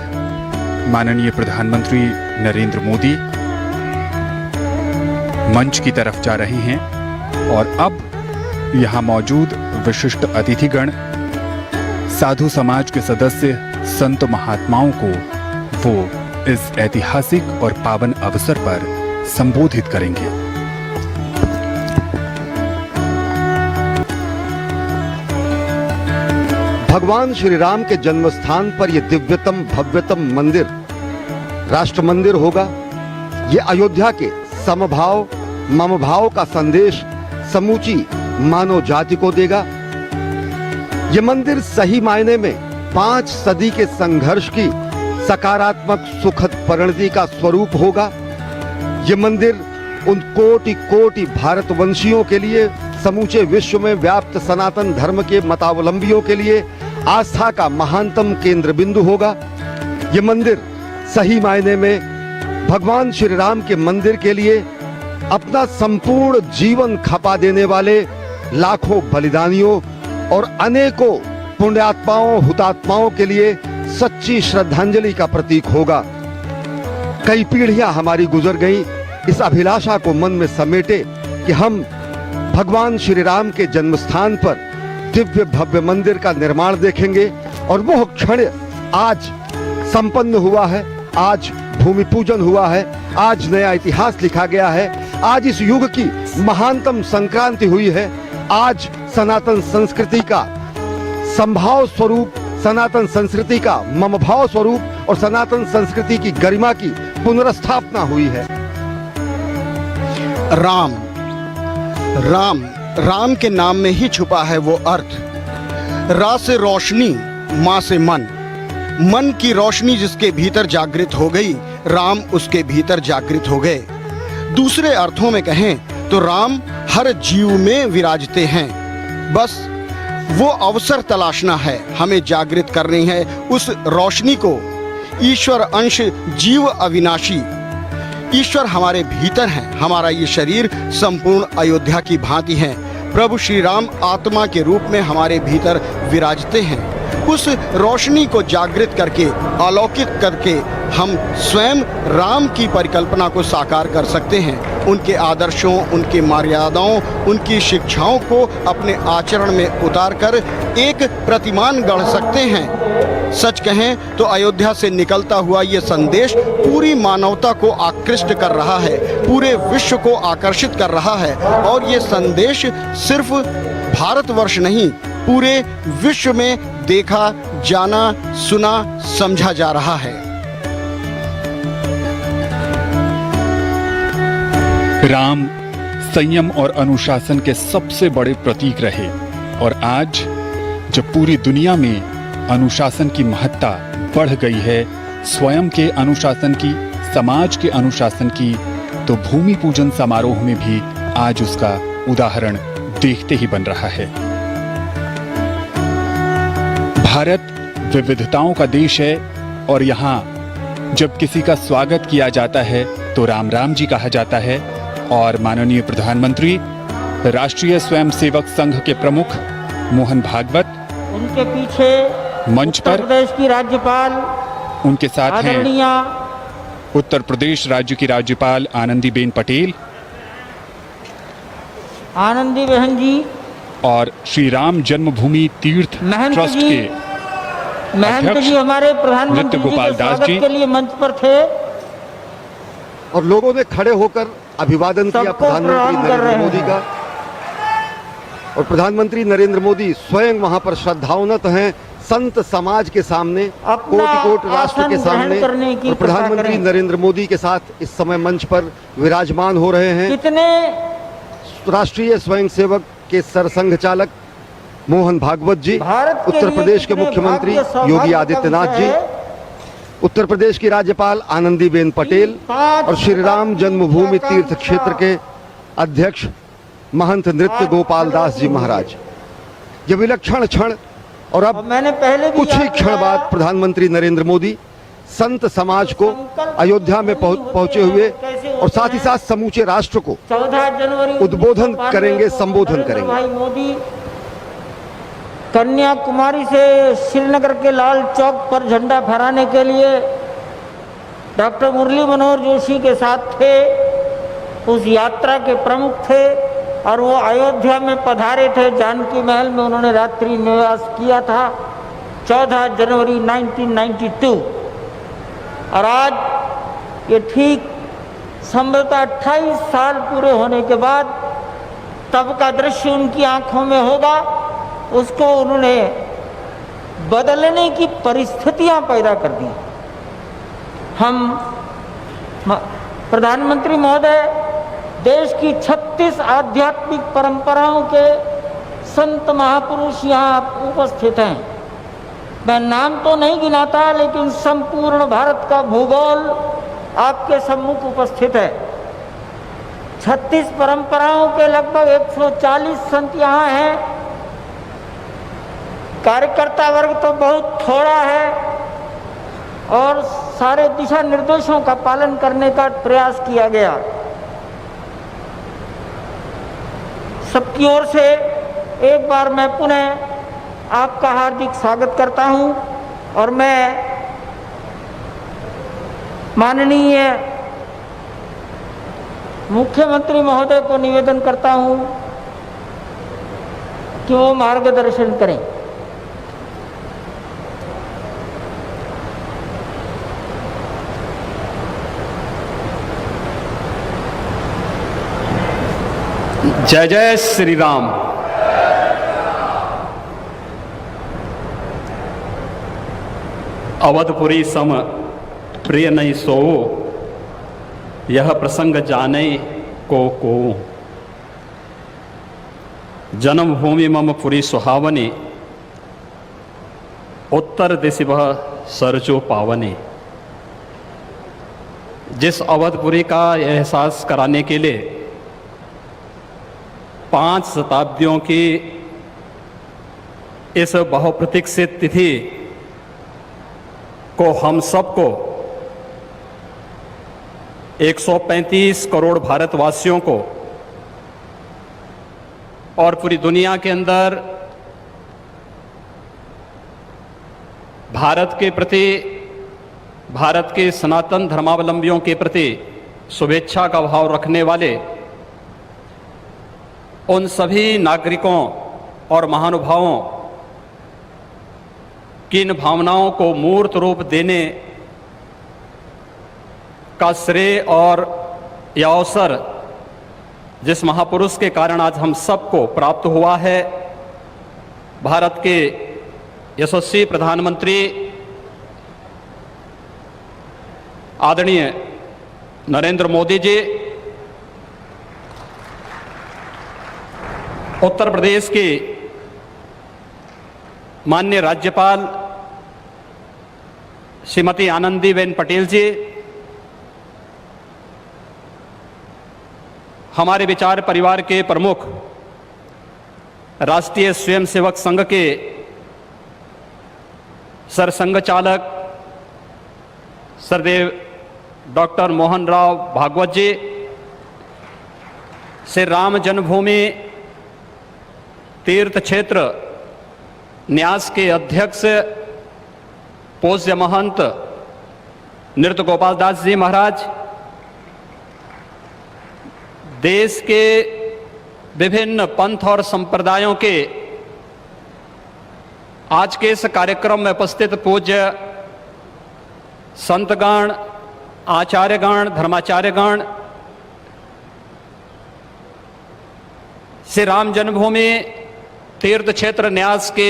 माननीय प्रधानमंत्री नरेंद्र मोदी मंच की तरफ जा रहे हैं और अब यहाँ मौजूद विशिष्ट अतिथिगण साधु समाज के सदस्य संत महात्माओं को वो इस ऐतिहासिक और पावन अवसर पर संबोधित करेंगे। भगवान श्री राम के जन्म स्थान पर यह दिव्यतम भव्यतम मंदिर राष्ट्र मंदिर होगा। ये अयोध्या के समभाव ममभाव का संदेश समूची मानव जाति को देगा। ये मंदिर सही मायने में 5 सदी के संघर्ष की सकारात्मक सुखद परिणति का स्वरूप होगा। ये मंदिर उन कोटि कोटि भारतवंशियों के लिए, समूचे विश्व में व्याप्त सनातन धर्म के मतावलंबियों के लिए आस्था का महानतम केंद्र बिंदु होगा। ये मंदिर सही मायने में भगवान श्री राम के मंदिर के लिए अपना संपूर्ण जीवन खपा देने वाले लाखों बलिदानियों और अनेकों पुण्यात्माओं हुतात्माओं के लिए सच्ची श्रद्धांजलि का प्रतीक होगा। कई पीढ़ियां हमारी गुजर गईं, इस अभिलाषा को मन में समेटे कि हम भगवान श्री राम के जन्मस्थान पर दिव्य भव्य मंदिर का निर्माण देखेंगे और वह क्षण आज संपन्न हुआ है। आज भूमि पूजन हुआ है, आज नया इतिहास लिखा गया है, आज इस युग की महानतम संक्रांति हुई है। आज सनातन संस्कृति का संभाव स्वरूप, सनातन संस्कृति का ममभाव स्वरूप और सनातन संस्कृति की गरिमा की पुनर्स्थापना हुई है। राम राम राम के नाम में ही छुपा है वो अर्थ। रा से रोशनी, माँ से मन, मन की रोशनी जिसके भीतर जागृत हो गई, राम उसके भीतर जागृत हो गए। दूसरे अर्थों में कहें तो राम हर जीव में विराजते हैं। बस वो अवसर तलाशना है, हमें जागृत करनी है उस रोशनी को। ईश्वर अंश जीव अविनाशी, ईश्वर हमारे भीतर हैं। हमारा ये शरीर संपूर्ण अयोध्या की भांति है। प्रभु श्री राम आत्मा के रूप में हमारे भीतर विराजते हैं। उस रोशनी को जागृत करके, अलौकिक करके हम स्वयं राम की परिकल्पना को साकार कर सकते हैं। उनके आदर्शों, उनके मर्यादाओं, उनकी शिक्षाओं को अपने आचरण में उतारकर एक प्रतिमान गढ़ सकते हैं। सच कहें तो अयोध्या से निकलता हुआ ये संदेश पूरी मानवता को आकृष्ट कर रहा है, पूरे विश्व को आकर्षित कर रहा है। और ये संदेश सिर्फ भारतवर्ष नहीं, पूरे विश्व में देखा, जाना, सुना, समझा जा रहा है। राम संयम और अनुशासन के सबसे बड़े प्रतीक रहे और आज जब पूरी दुनिया में अनुशासन की महत्ता बढ़ गई है, स्वयं के अनुशासन की, समाज के अनुशासन की, तो भूमि पूजन समारोह में भी आज उसका उदाहरण देखते ही बन रहा है। भारत विविधताओं का देश है और यहाँ जब किसी का स्वागत किया जाता है तो राम राम जी कहा जाता है। और माननीय प्रधानमंत्री, राष्ट्रीय स्वयंसेवक संघ के प्रमुख मोहन भागवत, उनके पीछे मंच पर उत्तर प्रदेश की राज्यपाल, उनके साथ हैं उत्तर प्रदेश राज्य की राज्यपाल आनंदीबेन पटेल, आनंदी बहन जी और श्री राम जन्मभूमि तीर्थ ट्रस्ट के महंत जी हमारे प्रधानमंत्री जी के स्वागत के लिए मंच पर थे और लोगों ने खड़े होकर अभिवादन किया प्रधानमंत्री नरेंद्र मोदी का। और प्रधानमंत्री नरेंद्र मोदी स्वयं वहां पर श्रद्धावनत हैं संत समाज के सामने, कोटि राष्ट्र के सामने। और प्रधानमंत्री नरेंद्र मोदी के साथ इस समय मंच पर विराजमान हो रहे हैं कितने राष्ट्रीय स्वयंसेवक के सरसंघ चालक मोहन भागवत जी, उत्तर प्रदेश के मुख्यमंत्री योगी आदित्यनाथ जी, उत्तर प्रदेश की राज्यपाल आनंदीबेन पटेल और श्री राम जन्मभूमि तीर्थ क्षेत्र के अध्यक्ष महंत नृत्य गोपाल दास जी महाराज। ये विलक्षण क्षण। और अब मैंने पहले भी कुछ ही क्षण बाद प्रधानमंत्री नरेंद्र मोदी संत समाज को अयोध्या में पहुंचे हुए और साथ ही साथ समूचे राष्ट्र को 14 जनवरी उद्बोधन करेंगे, संबोधन करेंगे। भाई मोदी कन्याकुमारी से श्रीनगर के लाल चौक पर झंडा फहराने के लिए डॉक्टर मुरली मनोहर जोशी के साथ थे, उस यात्रा के प्रमुख थे और वो अयोध्या में पधारे थे। जानकी महल में उन्होंने रात्रि निवास किया था 14 जनवरी 1992। और आज ये ठीक संभवतः 28 साल पूरे होने के बाद तब का दृश्य उनकी आंखों में होगा, उसको उन्होंने बदलने की परिस्थितियां पैदा कर दी। हम प्रधानमंत्री महोदय देश की 36 आध्यात्मिक परंपराओं के संत महापुरुष यहाँ उपस्थित हैं। मैं नाम तो नहीं गिनाता, लेकिन संपूर्ण भारत का भूगोल आपके सम्मुख उपस्थित है। 36 परंपराओं के लगभग 140 संत यहाँ हैं। कार्यकर्ता वर्ग तो बहुत थोड़ा है और सारे दिशा निर्देशों का पालन करने का प्रयास किया गया। सबकी ओर से एक बार मैं पुनः आपका हार्दिक स्वागत करता हूं और मैं माननीय मुख्यमंत्री महोदय को निवेदन करता हूं कि वो मार्गदर्शन करें। जय जय श्री राम। अवधपुरी सम प्रिय नहीं सोओ, यह प्रसंग जाने को। जन्मभूमि मम पुरी सुहावनी, उत्तर दिशि वह सरजो पावनी। जिस अवधपुरी का एहसास कराने के लिए 5 शताब्दियों की इस बहुप्रतीक्षित तिथि को हम सबको 135 करोड़ भारतवासियों को और पूरी दुनिया के अंदर भारत के प्रति, भारत के सनातन धर्मावलंबियों के प्रति शुभेच्छा का भाव रखने वाले उन सभी नागरिकों और महानुभावों की इन भावनाओं को मूर्त रूप देने का श्रेय और यह अवसर जिस महापुरुष के कारण आज हम सबको प्राप्त हुआ है, भारत के यशस्वी प्रधानमंत्री आदरणीय नरेंद्र मोदी जी, उत्तर प्रदेश की माननीय राज्यपाल श्रीमती आनंदीबेन पटेल जी, हमारे विचार परिवार के प्रमुख राष्ट्रीय स्वयंसेवक संघ के सरसंघ चालक सरदेव डॉक्टर मोहन राव भागवत जी, श्री राम जन्मभूमि तीर्थ क्षेत्र न्यास के अध्यक्ष पूज्य महंत नृत्य गोपाल दास जी महाराज, देश के विभिन्न पंथ और संप्रदायों के आज के इस कार्यक्रम में उपस्थित पूज्य संतगण, आचार्यगण, धर्माचार्यगण, श्री राम जन्मभूमि तीर्थ क्षेत्र न्यास के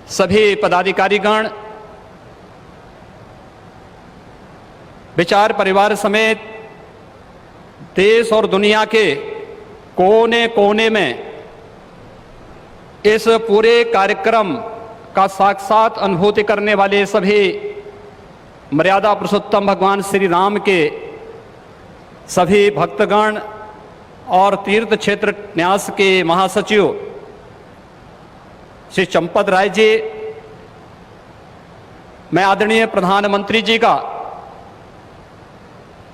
सभी पदाधिकारीगण, विचार परिवार समेत देश और दुनिया के कोने कोने में इस पूरे कार्यक्रम का साक्षात अनुभूति करने वाले सभी मर्यादा पुरुषोत्तम भगवान श्री राम के सभी भक्तगण और तीर्थ क्षेत्र न्यास के महासचिव श्री चंपत राय जी, मैं आदरणीय प्रधानमंत्री जी का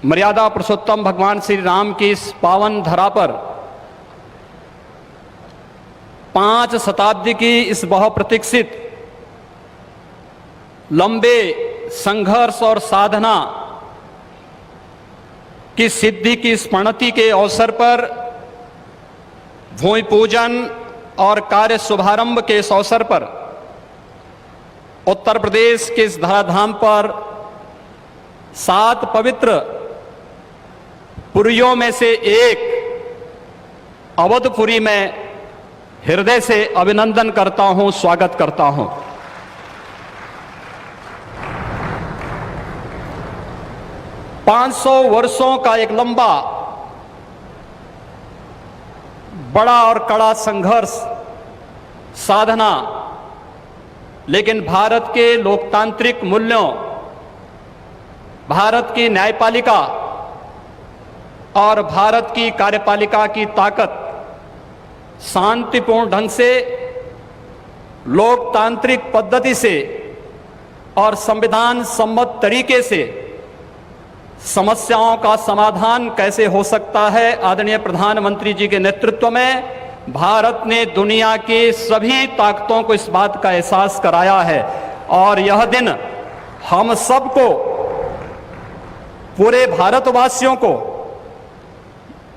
मर्यादा पुरुषोत्तम भगवान श्री राम की इस पावन धरा पर 5 शताब्दी की इस बहुप्रतीक्षित लंबे संघर्ष और साधना की सिद्धि की स्मृति के अवसर पर भूमि पूजन और कार्य शुभारंभ के इस अवसर पर उत्तर प्रदेश के इस धराधाम पर 7 पवित्र पुरियों में से एक अवधपुरी में हृदय से अभिनंदन करता हूं, स्वागत करता हूं। पांच 500 वर्षों का एक लंबा बड़ा और कड़ा संघर्ष, साधना, लेकिन भारत के लोकतांत्रिक मूल्यों, भारत की न्यायपालिका और भारत की कार्यपालिका की ताकत शांतिपूर्ण ढंग से, लोकतांत्रिक पद्धति से और संविधान सम्मत तरीके से समस्याओं का समाधान कैसे हो सकता है, आदरणीय प्रधानमंत्री जी के नेतृत्व में भारत ने दुनिया की सभी ताकतों को इस बात का एहसास कराया है। और यह दिन हम सबको, पूरे भारतवासियों को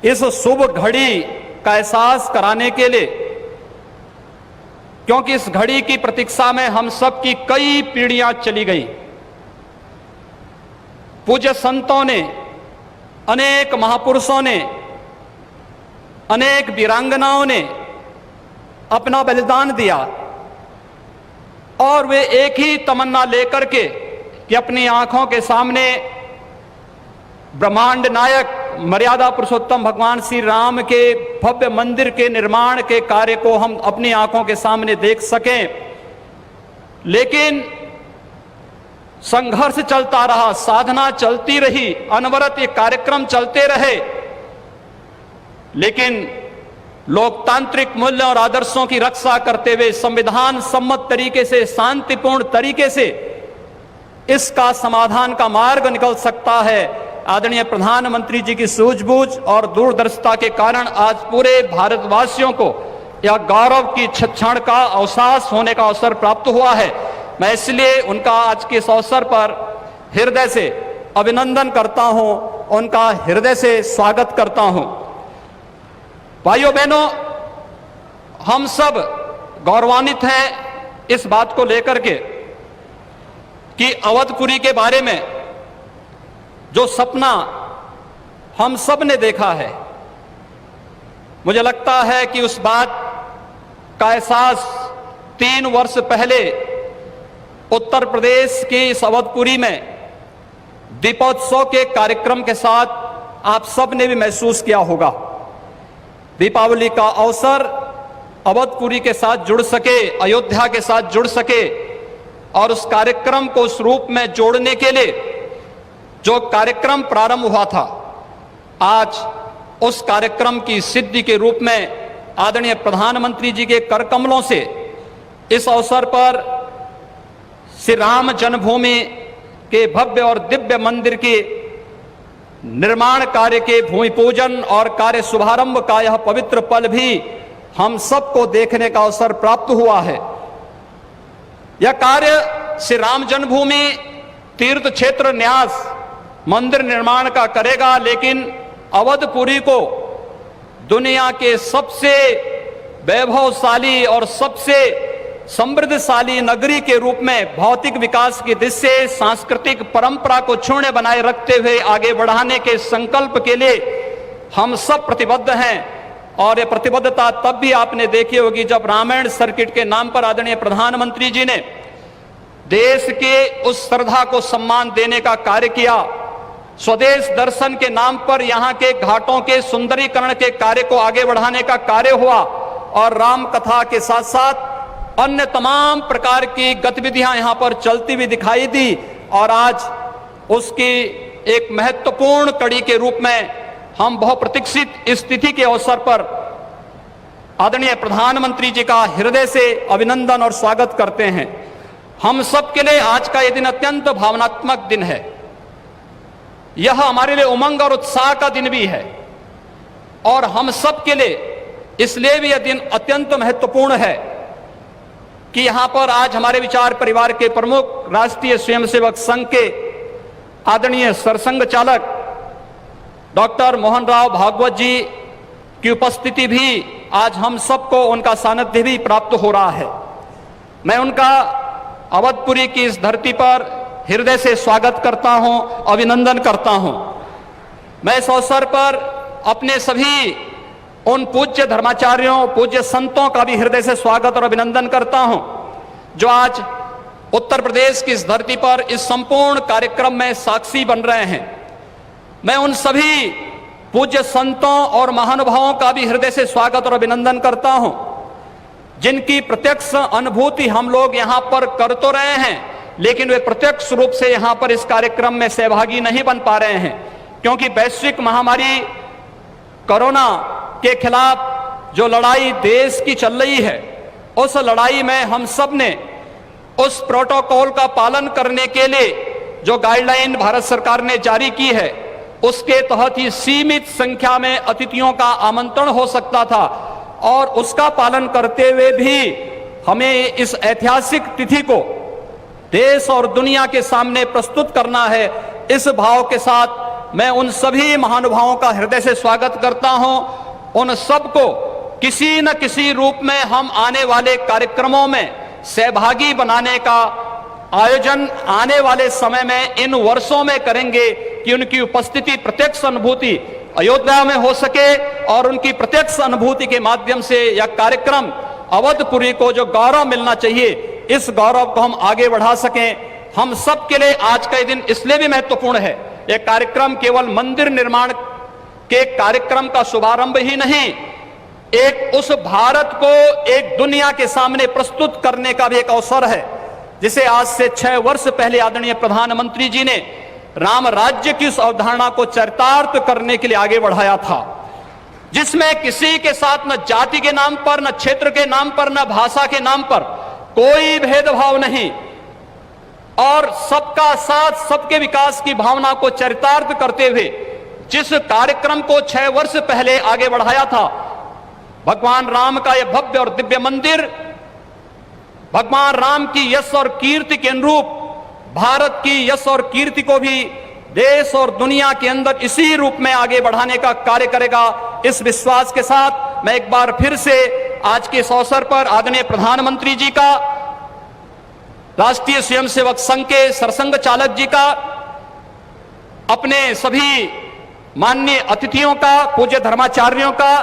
इस शुभ घड़ी का एहसास कराने के लिए, क्योंकि इस घड़ी की प्रतीक्षा में हम सब की कई पीढ़ियां चली गई। पूज्य संतों ने, अनेक महापुरुषों ने, अनेक वीरांगनाओं ने अपना बलिदान दिया और वे एक ही तमन्ना लेकर के कि अपनी आंखों के सामने ब्रह्मांड नायक मर्यादा पुरुषोत्तम भगवान श्री राम के भव्य मंदिर के निर्माण के कार्य को हम अपनी आंखों के सामने देख सकें। लेकिन संघर्ष चलता रहा, साधना चलती रही, अनवरत ये कार्यक्रम चलते रहे, लेकिन लोकतांत्रिक मूल्यों और आदर्शों की रक्षा करते हुए संविधान सम्मत तरीके से, शांतिपूर्ण तरीके से इसका समाधान का मार्ग निकल सकता है। आदरणीय प्रधानमंत्री जी की सूझबूझ और दूरदर्शिता के कारण आज पूरे भारतवासियों को यह गौरव की क्षण का अवकाश होने का अवसर प्राप्त हुआ है। मैं इसलिए उनका आज के इस अवसर पर हृदय से अभिनंदन करता हूं, उनका हृदय से स्वागत करता हूं। भाइयों बहनों, हम सब गौरवान्वित हैं इस बात को लेकर के कि अवधपुरी के बारे में जो सपना हम सब ने देखा है, मुझे लगता है कि उस बात का एहसास 3 वर्ष पहले उत्तर प्रदेश के इस अवधपुरी में दीपोत्सव के कार्यक्रम के साथ आप सब ने भी महसूस किया होगा। दीपावली का अवसर अवधपुरी के साथ जुड़ सके, अयोध्या के साथ जुड़ सके और उस कार्यक्रम को उस रूप में जोड़ने के लिए जो कार्यक्रम प्रारंभ हुआ था, आज उस कार्यक्रम की सिद्धि के रूप में आदरणीय प्रधानमंत्री जी के कर कमलों से इस अवसर पर श्री राम जन्मभूमि के भव्य और दिव्य मंदिर के निर्माण कार्य के भूमि पूजन और कार्य शुभारंभ का यह पवित्र पल भी हम सबको देखने का अवसर प्राप्त हुआ है। यह कार्य श्री राम जन्मभूमि तीर्थ क्षेत्र न्यास मंदिर निर्माण का करेगा, लेकिन अवधपुरी को दुनिया के सबसे वैभवशाली और सबसे समृद्धशाली नगरी के रूप में भौतिक विकास की दिशा से सांस्कृतिक परंपरा को क्षुण्ण बनाए रखते हुए आगे बढ़ाने के संकल्प के लिए हम सब प्रतिबद्ध हैं। और ये प्रतिबद्धता तब भी आपने देखी होगी जब रामायण सर्किट के नाम पर आदरणीय प्रधानमंत्री जी ने देश के उस श्रद्धा को सम्मान देने का कार्य किया। स्वदेश दर्शन के नाम पर यहाँ के घाटों के सुंदरीकरण के कार्य को आगे बढ़ाने का कार्य हुआ और राम कथा के साथ साथ अन्य तमाम प्रकार की गतिविधियां यहाँ पर चलती हुई दिखाई दी। और आज उसकी एक महत्वपूर्ण कड़ी के रूप में हम बहुप्रतीक्षित स्थिति के अवसर पर आदरणीय प्रधानमंत्री जी का हृदय से अभिनंदन और स्वागत करते हैं। हम सब के लिए आज का यह दिन अत्यंत भावनात्मक दिन है। यह हमारे लिए उमंग और उत्साह का दिन भी है और हम सब के लिए इसलिए भी यह दिन अत्यंत महत्वपूर्ण है कि यहां पर आज हमारे विचार परिवार के प्रमुख राष्ट्रीय स्वयंसेवक संघ के आदरणीय सरसंघ चालक डॉक्टर मोहन राव भागवत जी की उपस्थिति भी आज हम सबको उनका सानिध्य भी प्राप्त हो रहा है। मैं उनका अवधपुरी की इस धरती पर हृदय से स्वागत करता हूं, अभिनंदन करता हूं। मैं इस अवसर पर अपने सभी उन पूज्य धर्माचार्यों, पूज्य संतों का भी हृदय से स्वागत और अभिनंदन करता हूं जो आज उत्तर प्रदेश की इस धरती पर इस संपूर्ण कार्यक्रम में साक्षी बन रहे हैं। मैं उन सभी पूज्य संतों और महानुभावों का भी हृदय से स्वागत और अभिनंदन करता हूं जिनकी प्रत्यक्ष अनुभूति हम लोग यहाँ पर कर तो रहे हैं, लेकिन वे प्रत्यक्ष रूप से यहाँ पर इस कार्यक्रम में सहभागी नहीं बन पा रहे हैं क्योंकि वैश्विक महामारी कोरोना के खिलाफ जो लड़ाई देश की चल रही है, उस लड़ाई में हम सब ने उस प्रोटोकॉल का पालन करने के लिए जो गाइडलाइन भारत सरकार ने जारी की है उसके तहत ही सीमित संख्या में अतिथियों का आमंत्रण हो सकता था और उसका पालन करते हुए भी हमें इस ऐतिहासिक तिथि को देश और दुनिया के सामने प्रस्तुत करना है। इस भाव के साथ मैं उन सभी महानुभावों का हृदय से स्वागत करता हूं। उन सबको किसी न किसी रूप में हम आने वाले कार्यक्रमों में सहभागी बनाने का आयोजन आने वाले समय में इन वर्षों में करेंगे कि उनकी उपस्थिति प्रत्यक्ष अनुभूति अयोध्या में हो सके और उनकी प्रत्यक्ष अनुभूति के माध्यम से यह कार्यक्रम अवधपुरी को जो गौरव मिलना चाहिए इस गौरव को हम आगे बढ़ा सकें। हम सब के लिए आज का दिन इसलिए भी महत्वपूर्ण है। यह कार्यक्रम केवल मंदिर निर्माण के कार्यक्रम का शुभारंभ ही नहीं, एक उस भारत को एक दुनिया के सामने प्रस्तुत करने का भी एक अवसर है जिसे आज से 6 वर्ष पहले आदरणीय प्रधानमंत्री जी ने राम राज्य की उस अवधारणा को चरितार्थ करने के लिए आगे बढ़ाया था, जिसमें किसी के साथ न जाति के नाम पर, न क्षेत्र के नाम पर, न भाषा के नाम पर कोई भेदभाव नहीं और सबका साथ सबके विकास की भावना को चरितार्थ करते हुए जिस कार्यक्रम को 6 वर्ष पहले आगे बढ़ाया था, भगवान राम का यह भव्य और दिव्य मंदिर भगवान राम की यश और कीर्ति के अनुरूप भारत की यश और कीर्ति को भी देश और दुनिया के अंदर इसी रूप में आगे बढ़ाने का कार्य करेगा। इस विश्वास के साथ मैं एक बार फिर से आज के इस अवसर पर आदरणीय प्रधानमंत्री जी का, राष्ट्रीय स्वयंसेवक संघ के सरसंघ चालक जी का, अपने सभी माननीय अतिथियों का, पूज्य धर्माचार्यों का,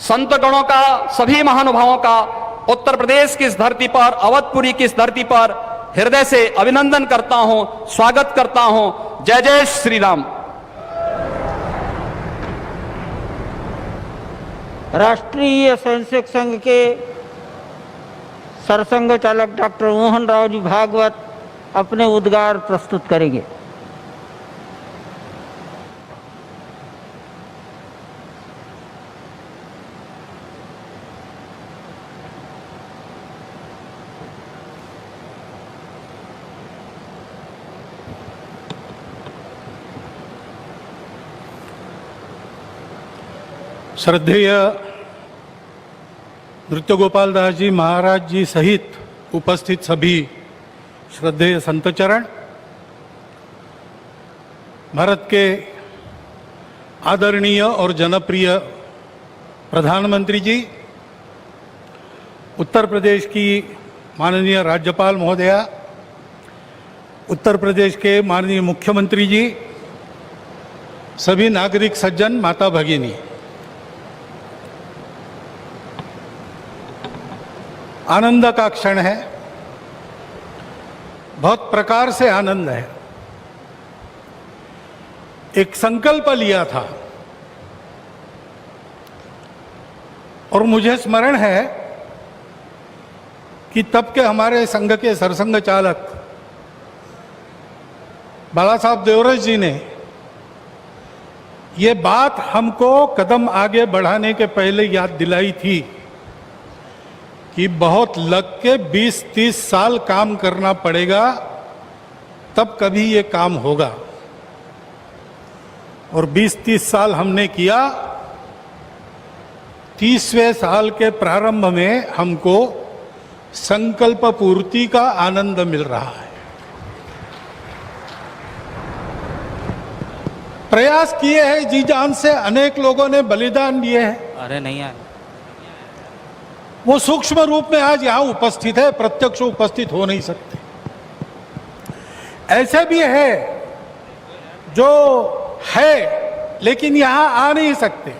संत गणों का, सभी महानुभावों का उत्तर प्रदेश की इस धरती पर, अवधपुरी की इस धरती पर हृदय से अभिनंदन करता हूं, स्वागत करता हूं। जय जय श्री राम। राष्ट्रीय स्वयंसेवक संघ के सरसंघ चालक डॉक्टर मोहन राव जी भागवत अपने उद्गार प्रस्तुत करेंगे। श्रद्धेय नृत्य गोपाल दास जी महाराज जी सहित उपस्थित सभी श्रद्धेय संतचरण, भारत के आदरणीय और जनप्रिय प्रधानमंत्री जी, उत्तर प्रदेश की माननीय राज्यपाल महोदया, उत्तर प्रदेश के माननीय मुख्यमंत्री जी, सभी नागरिक सज्जन, माता भगिनी, आनंद का क्षण है, बहुत प्रकार से आनंद है। एक संकल्प लिया था और मुझे स्मरण है कि तब के हमारे संघ के सरसंघ चालक बाला साहब देवरस जी ने ये बात हमको कदम आगे बढ़ाने के पहले याद दिलाई थी कि बहुत लग के 20-30 साल काम करना पड़ेगा, तब कभी ये काम होगा। और 20-30 साल हमने किया। 30वें साल के प्रारंभ में हमको संकल्प पूर्ति का आनंद मिल रहा है। प्रयास किए हैं जी जान से, अनेक लोगों ने बलिदान दिए हैं। अरे नहीं आए, वो सूक्ष्म रूप में आज यहां उपस्थित है, प्रत्यक्ष उपस्थित हो नहीं सकते। ऐसे भी है जो है लेकिन यहां आ नहीं सकते।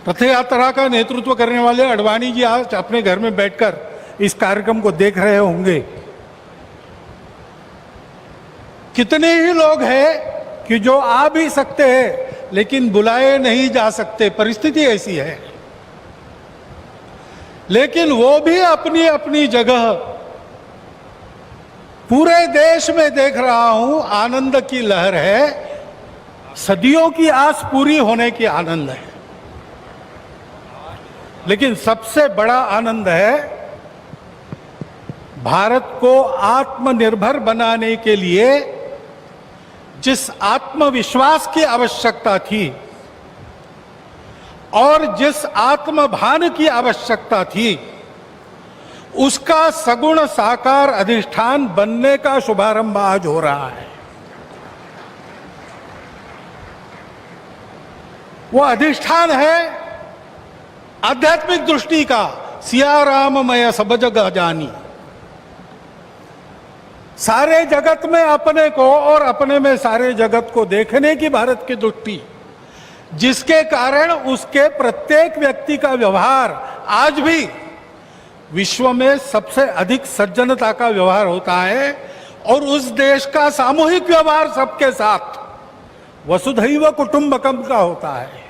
रथ यात्रा का नेतृत्व करने वाले अडवाणी जी आज अपने घर में बैठकर इस कार्यक्रम को देख रहे होंगे। कितने ही लोग हैं कि जो आ भी सकते हैं लेकिन बुलाए नहीं जा सकते, परिस्थिति ऐसी है। लेकिन वो भी अपनी अपनी जगह, पूरे देश में देख रहा हूं आनंद की लहर है, सदियों की आस पूरी होने की आनंद है। लेकिन सबसे बड़ा आनंद है भारत को आत्मनिर्भर बनाने के लिए जिस आत्मविश्वास की आवश्यकता थी और जिस आत्मभान की आवश्यकता थी, उसका सगुण साकार अधिष्ठान बनने का शुभारंभ आज हो रहा है। वो अधिष्ठान है आध्यात्मिक दृष्टि का, सिया राम मय सब जग जानी। सारे जगत में अपने को और अपने में सारे जगत को देखने की भारत की दृष्टि, जिसके कारण उसके प्रत्येक व्यक्ति का व्यवहार आज भी विश्व में सबसे अधिक सज्जनता का व्यवहार होता है और उस देश का सामूहिक व्यवहार सबके साथ वसुधैव कुटुंबकम का होता है।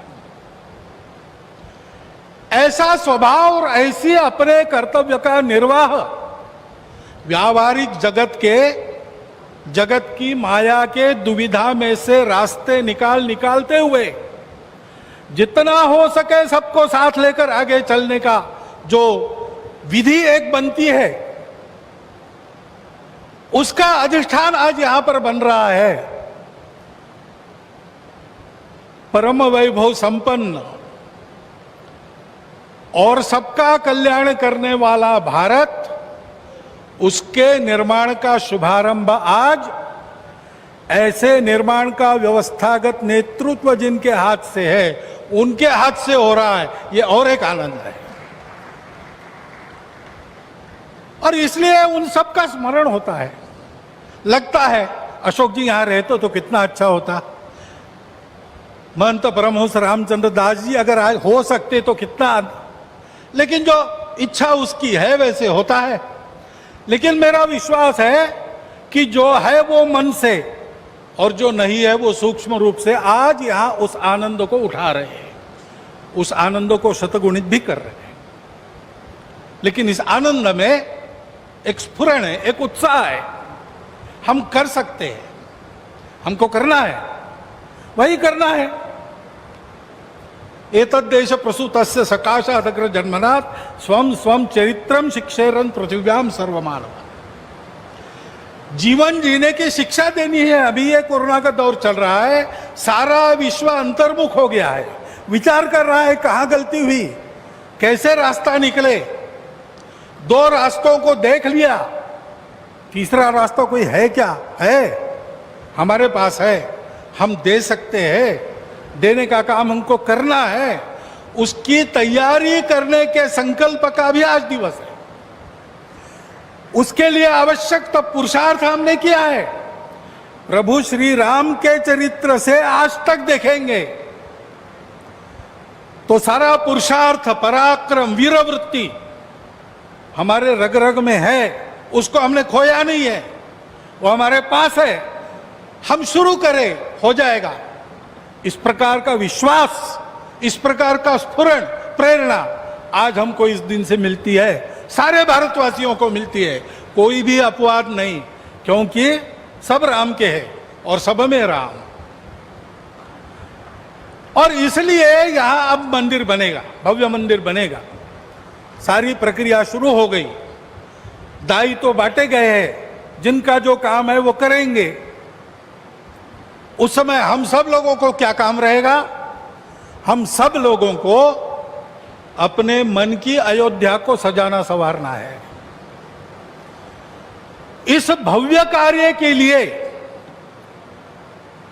ऐसा स्वभाव और ऐसी अपने कर्तव्य का निर्वाह व्यावहारिक जगत की माया के दुविधा में से रास्ते निकालते हुए जितना हो सके सबको साथ लेकर आगे चलने का जो विधि एक बनती है, उसका अधिष्ठान आज यहां पर बन रहा है। परम वैभव संपन्न और सबका कल्याण करने वाला भारत, उसके निर्माण का शुभारंभ आज ऐसे निर्माण का व्यवस्थागत नेतृत्व जिनके हाथ से है, उनके हाथ से हो रहा है। ये और एक आनंद है और इसलिए उन सब का स्मरण होता है। लगता है अशोक जी यहां रहते तो कितना अच्छा होता, महंत परमहंस रामचंद्र दास जी अगर आज हो सकते तो कितना, लेकिन जो इच्छा उसकी है वैसे होता है। लेकिन मेरा विश्वास है कि जो है वो मन से और जो नहीं है वो सूक्ष्म रूप से आज यहां उस आनंद को उठा रहे हैं, उस आनंद को शतगुणित भी कर रहे हैं। लेकिन इस आनंद में एक स्फुरण है, एक उत्साह है। हम कर सकते हैं, हमको करना है, वही करना है। एतद्देश प्रसूतस्य सकाशादग्र जन्मनात् स्वम स्वम चरित्रम शिक्षेरन पृथिव्याम सर्वमानव। जीवन जीने की शिक्षा देनी है। अभी ये कोरोना का दौर चल रहा है, सारा विश्व अंतर्मुख हो गया है, विचार कर रहा है कहां गलती हुई, कैसे रास्ता निकले। दो रास्तों को देख लिया, तीसरा रास्ता कोई है क्या? है, हमारे पास है, हम दे सकते हैं, देने का काम हमको करना है। उसकी तैयारी करने के संकल्प का भी आज दिवस है। उसके लिए आवश्यक तब पुरुषार्थ हमने किया है। प्रभु श्री राम के चरित्र से आज तक देखेंगे तो सारा पुरुषार्थ, पराक्रम, वीरवृत्ति हमारे रग रग में है। उसको हमने खोया नहीं है, वो हमारे पास है। हम शुरू करें, हो जाएगा। इस प्रकार का विश्वास, इस प्रकार का स्फुरण, प्रेरणा आज हमको इस दिन से मिलती है, सारे भारतवासियों को मिलती है। कोई भी अपवाद नहीं, क्योंकि सब राम के हैं और सब में राम। और इसलिए यहां अब मंदिर बनेगा, भव्य मंदिर बनेगा। सारी प्रक्रिया शुरू हो गई, दाई तो बांटे गए हैं, जिनका जो काम है वो करेंगे। उस समय हम सब लोगों को क्या काम रहेगा? हम सब लोगों को अपने मन की अयोध्या को सजाना संवारना है। इस भव्य कार्य के लिए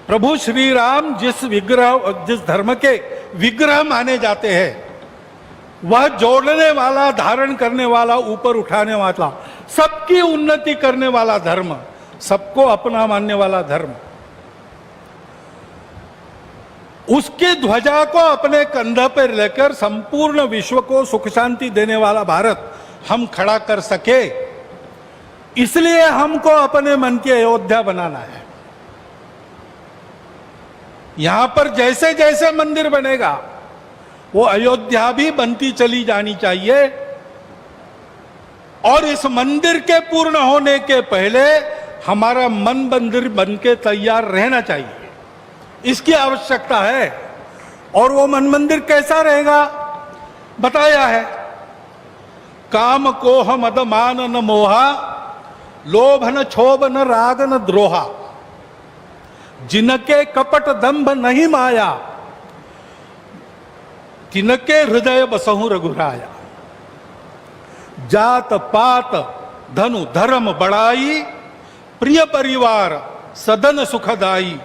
प्रभु श्री राम जिस धर्म के विग्रह माने जाते हैं, वह जोड़ने वाला, धारण करने वाला, ऊपर उठाने वाला, सबकी उन्नति करने वाला धर्म, सबको अपना मानने वाला धर्म, उसकी ध्वजा को अपने कंधा पर लेकर संपूर्ण विश्व को सुख शांति देने वाला भारत हम खड़ा कर सके, इसलिए हमको अपने मन की अयोध्या बनाना है। यहां पर जैसे जैसे मंदिर बनेगा वो अयोध्या भी बनती चली जानी चाहिए। और इस मंदिर के पूर्ण होने के पहले हमारा मन मंदिर बनके तैयार रहना चाहिए, इसकी आवश्यकता है। और वो मन मंदिर कैसा रहेगा बताया है। काम कोह मद मान न मोहा लोभ न क्षोभ न राग न द्रोहा, जिनके कपट दंभ नहीं माया, तिनके हृदय बसहु रघुराया। जात पात धनु धर्म बड़ाई, प्रिय परिवार सदन सुखदाई,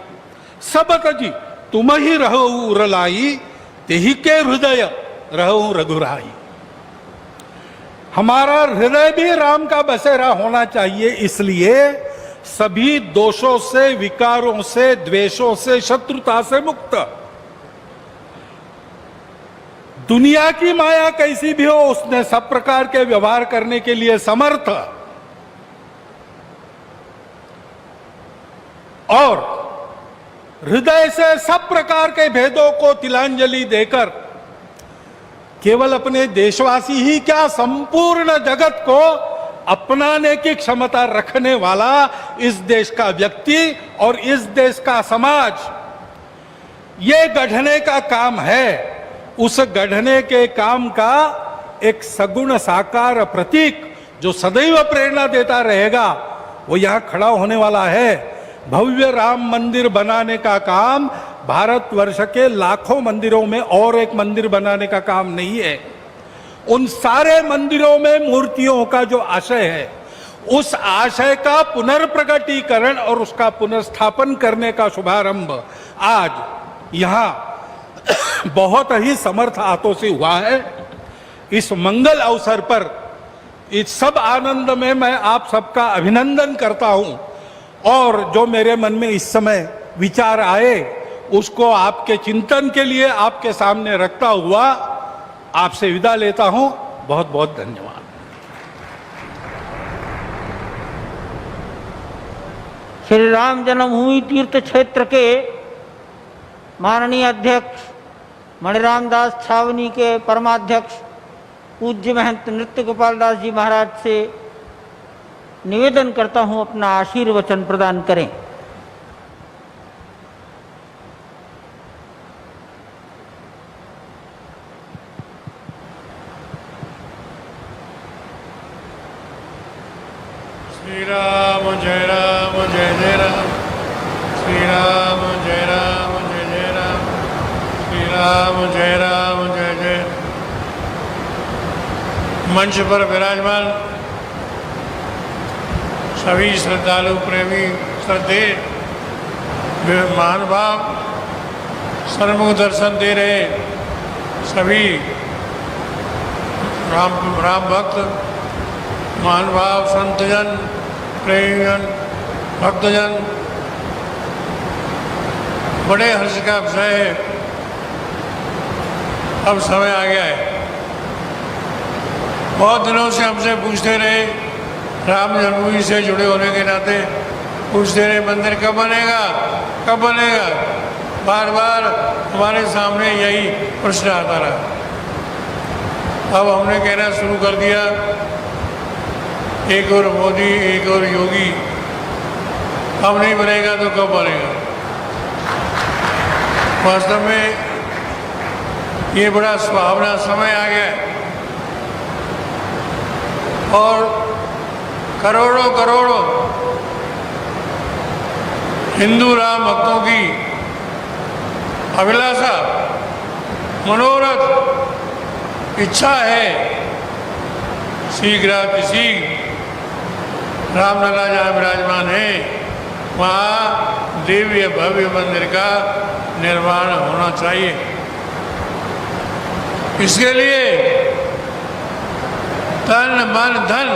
सब तजी तुम ही रहो उरलाई, तेहि के हृदय रहो रघुराई। हमारा हृदय भी राम का बसेरा होना चाहिए, इसलिए सभी दोषों से, विकारों से, द्वेषों से, शत्रुता से मुक्त। दुनिया की माया कैसी भी हो, उसने सब प्रकार के व्यवहार करने के लिए समर्थ, और हृदय से सब प्रकार के भेदों को तिलांजलि देकर केवल अपने देशवासी ही क्या, संपूर्ण जगत को अपनाने की क्षमता रखने वाला इस देश का व्यक्ति और इस देश का समाज, ये गढ़ने का काम है। उस गढ़ने के काम का एक सगुण साकार प्रतीक जो सदैव प्रेरणा देता रहेगा, वो यहां खड़ा होने वाला है। भव्य राम मंदिर बनाने का काम भारतवर्ष के लाखों मंदिरों में और एक मंदिर बनाने का काम नहीं है। उन सारे मंदिरों में मूर्तियों का जो आशय है, उस आशय का पुनर्प्रगटीकरण और उसका पुनर्स्थापन करने का शुभारंभ आज यहां बहुत ही समर्थ हाथों से हुआ है। इस मंगल अवसर पर इस सब आनंद में मैं आप सबका अभिनंदन करता हूं, और जो मेरे मन में इस समय विचार आए उसको आपके चिंतन के लिए आपके सामने रखता हुआ आपसे विदा लेता हूं। बहुत बहुत धन्यवाद। श्री राम जन्मभूमि तीर्थ क्षेत्र के माननीय अध्यक्ष मणिराम दास छावनी के परमाध्यक्ष पूज्य महंत नृत्य गोपाल दास जी महाराज से निवेदन करता हूं, अपना आशीर्वचन प्रदान करें। श्री राम जय राम जय जय राम, श्री राम जय राम जय जय राम, श्री राम जय राम जय जय। मंच पर विराजमान सभी श्रद्धालु प्रेमी श्रद्धे महानुभाव, सन्मुख दर्शन दे रहे सभी राम भक्त महानुभाव, संतजन, प्रेमीजन, भक्तजन, बड़े हर्ष का विषय है। अब समय आ गया है। बहुत दिनों से हमसे पूछते रहे, राम जन्मभूमि से जुड़े होने के नाते पूछते रहे, मंदिर कब बनेगा, कब बनेगा। बार बार हमारे सामने यही प्रश्न आता रहा। अब हमने कहना शुरू कर दिया, एक और मोदी, एक और योगी, अब नहीं बनेगा तो कब बनेगा। वास्तव में ये बड़ा सुहावना समय आ गया है, और करोड़ों करोड़ों हिंदू राम भक्तों की अभिलाषा, मनोरथ, इच्छा है शीघ्र रामलला जहाँ विराजमान है वहाँ दिव्य भव्य मंदिर का निर्माण होना चाहिए। इसके लिए तन मन धन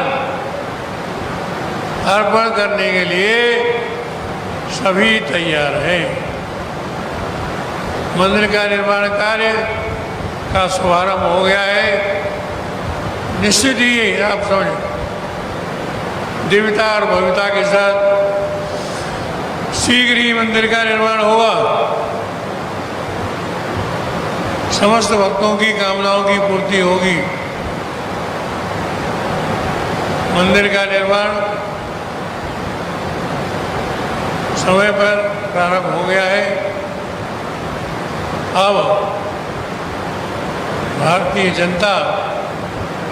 अर्पण करने के लिए सभी तैयार हैं। मंदिर का निर्माण कार्य का शुभारंभ हो गया है। निश्चित ही आप समझ दिव्यता और भव्यता के साथ शीघ्र ही मंदिर का निर्माण होगा। समस्त भक्तों की कामनाओं की पूर्ति होगी। मंदिर का निर्माण समय पर प्रारंभ हो गया है। अब भारतीय जनता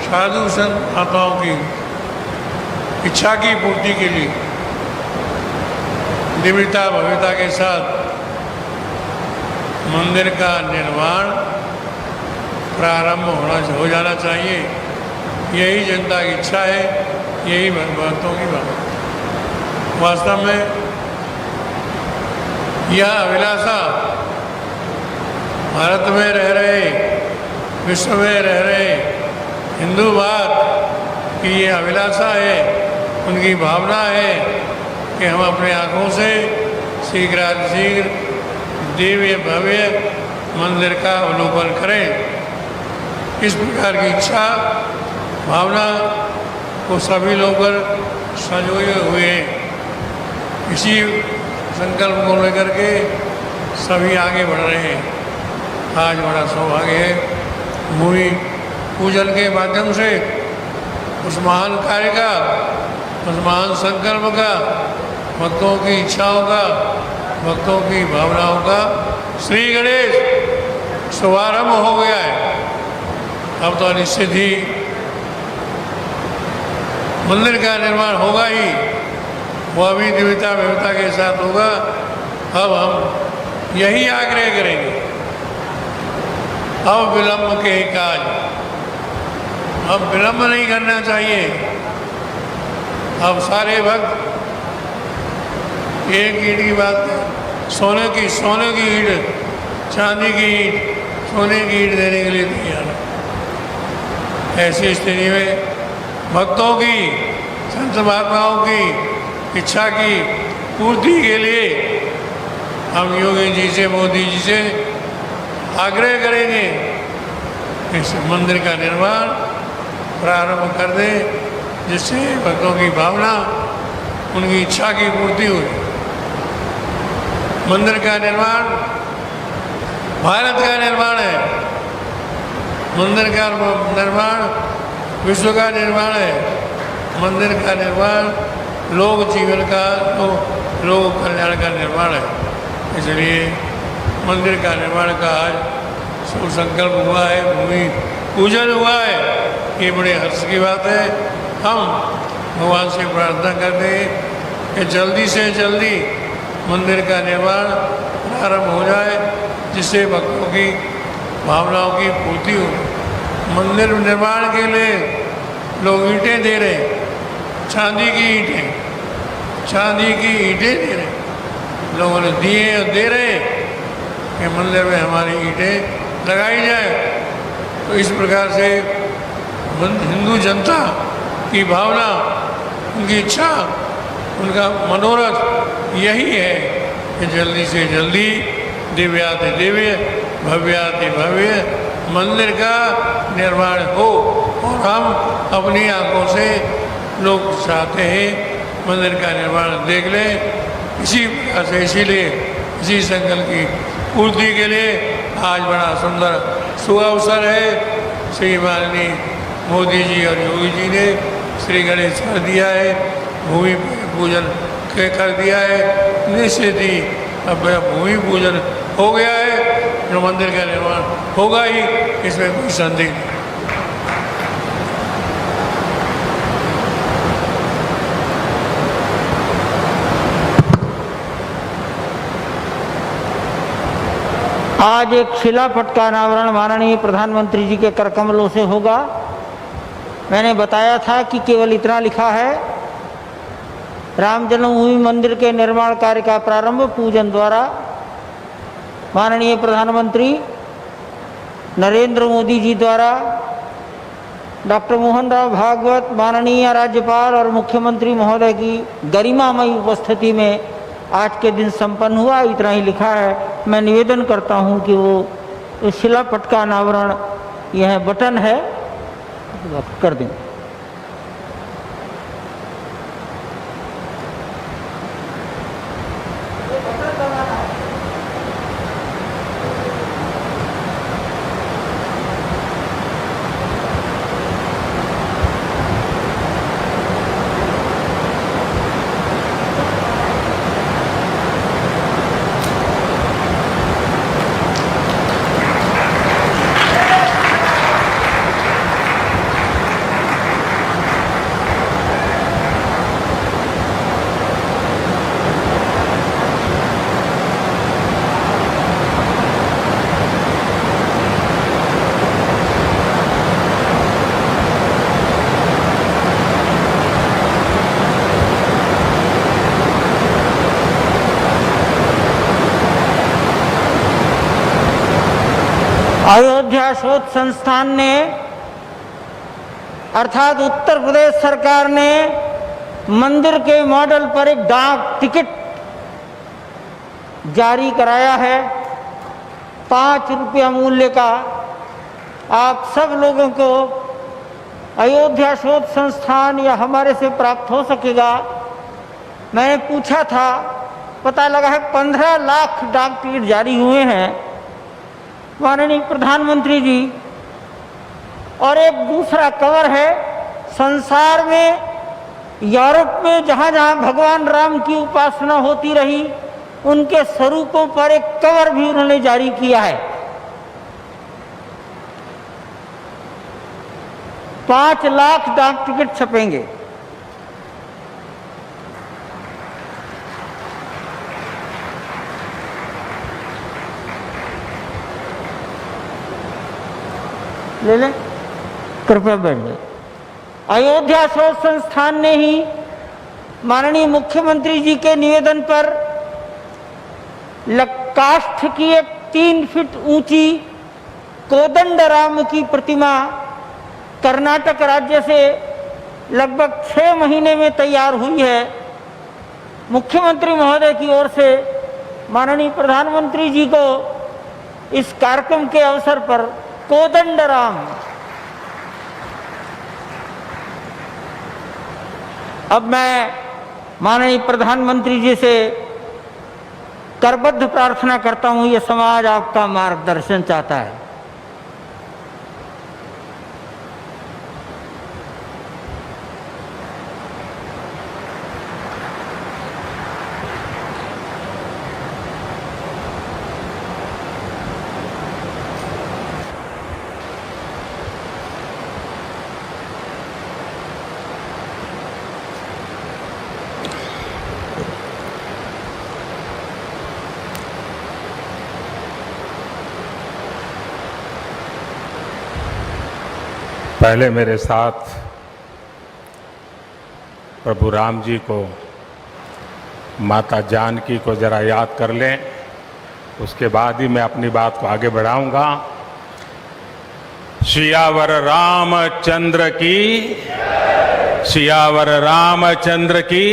साधु संत महात्माओं की इच्छा की पूर्ति के लिए दिव्यता भव्यता के साथ मंदिर का निर्माण प्रारंभ हो जाना चाहिए। यही जनता की इच्छा है, यही भक्तों की बात। वास्तव में यह अभिलाषा भारत में रह रहे, विश्व में रह रहे हिंदू भाव की ये अभिलाषा है, उनकी भावना है कि हम अपने आँखों से शीघ्रातिशीघ्र दिव्य भव्य मंदिर का अवलोकन करें। इस प्रकार की इच्छा भावना को सभी लोग संजोए हुए हैं। इसी संकल्प को लेकर के सभी आगे बढ़ रहे हैं। आज बड़ा सौभाग्य है भूमि पूजन के माध्यम से उस महान कार्य का, उस महान संकल्प का, भक्तों की इच्छाओं का, भक्तों की भावनाओं का श्री गणेश शुभारंभ हो गया है। अब तो निश्चित ही मंदिर का निर्माण होगा ही, वह भी दिव्यता भव्यता के साथ होगा। अब हम यही आग्रह करेंगे, अब विलंब के काज, अब विलंब नहीं करना चाहिए। अब सारे भक्त एक ईंट की बात, सोने की ईंट, चांदी की ईंट, सोने की ईंट देने के लिए तैयार है। ऐसी स्थिति में भक्तों की, संत महात्माओं की इच्छा की पूर्ति के लिए हम योगी जी से, मोदी जी से आग्रह करेंगे इस मंदिर का निर्माण प्रारंभ कर दें, जिससे भक्तों की भावना, उनकी इच्छा की पूर्ति हो। मंदिर का निर्माण भारत का निर्माण है, मंदिर का निर्माण विश्व का निर्माण है, मंदिर का निर्माण लोक जीवन का, लोक कल्याण का निर्माण है। इसलिए मंदिर का निर्माण का आज शुभ संकल्प हुआ है, भूमि पूजन हुआ है, ये बड़े हर्ष की बात है। हम भगवान से प्रार्थना करते हैं कि जल्दी से जल्दी मंदिर का निर्माण प्रारंभ हो जाए, जिससे भक्तों की भावनाओं की पूर्ति हो। मंदिर निर्माण के लिए लोग ईंटें दे रहे हैं, चांदी की ईंटें, चांदी की ईंटें दे रहे हैं, लोगों ने दिए और दे रहे हैं कि मंदिर में हमारी ईंटें लगाई जाए। तो इस प्रकार से हिंदू जनता की भावना, उनकी इच्छा, उनका मनोरथ यही है कि जल्दी से जल्दी दिव्याति दिव्य भव्याति भव्य मंदिर का निर्माण हो। और हम अपनी आंखों से लोग चाहते हैं मंदिर का निर्माण देख लें। इसी प्रकार से, इसीलिए इसी संकल्प की पूर्ति के लिए आज बड़ा सुंदर सुअवसर है। श्री माननीय मोदी जी और योगी जी ने श्री गणेश कर दिया है, भूमि पूजन कर दिया है। निश्चित ही अब भूमि पूजन हो गया है, जो मंदिर का निर्माण होगा ही, इसमें कोई संदेह नहीं। आज एक शिलापट का अनावरण माननीय प्रधानमंत्री जी के कर कमलों से होगा। मैंने बताया था कि केवल इतना लिखा है, राम जन्मभूमि मंदिर के निर्माण कार्य का प्रारंभ पूजन द्वारा माननीय प्रधानमंत्री नरेंद्र मोदी जी द्वारा डॉक्टर मोहन राव भागवत माननीय राज्यपाल और मुख्यमंत्री महोदय की गरिमामयी उपस्थिति में आज के दिन संपन्न हुआ। इतना ही लिखा है। मैं निवेदन करता हूं कि वो शिलापट का अनावरण, यह बटन है, कर दें। अयोध्या शोध संस्थान ने अर्थात उत्तर प्रदेश सरकार ने मंदिर के मॉडल पर एक डाक टिकट जारी कराया है 5 रुपया मूल्य का। आप सब लोगों को अयोध्या शोध संस्थान या हमारे से प्राप्त हो सकेगा। मैंने पूछा था, पता लगा है 15 लाख डाक टिकट जारी हुए हैं माननीय प्रधानमंत्री जी। और एक दूसरा कवर है, संसार में यूरोप में जहाँ जहाँ भगवान राम की उपासना होती रही उनके स्वरूपों पर एक कवर भी उन्होंने जारी किया है। 5 लाख डाक टिकट छपेंगे। ले लें, कृपया बैठ जाए। अयोध्या शोध संस्थान ने ही माननीय मुख्यमंत्री जी के निवेदन पर काष्ठ की एक 3 फीट ऊंची कोदंडराम की प्रतिमा कर्नाटक राज्य से लगभग 6 महीने में तैयार हुई है। मुख्यमंत्री महोदय की ओर से माननीय प्रधानमंत्री जी को इस कार्यक्रम के अवसर पर कोदंडराम। अब मैं माननीय प्रधानमंत्री जी से करबद्ध प्रार्थना करता हूं, ये समाज आपका मार्गदर्शन चाहता है। पहले मेरे साथ प्रभु राम जी को, माता जानकी को जरा याद कर लें, उसके बाद ही मैं अपनी बात को आगे बढ़ाऊंगा। सियावर रामचंद्र की, सियावर रामचंद्र की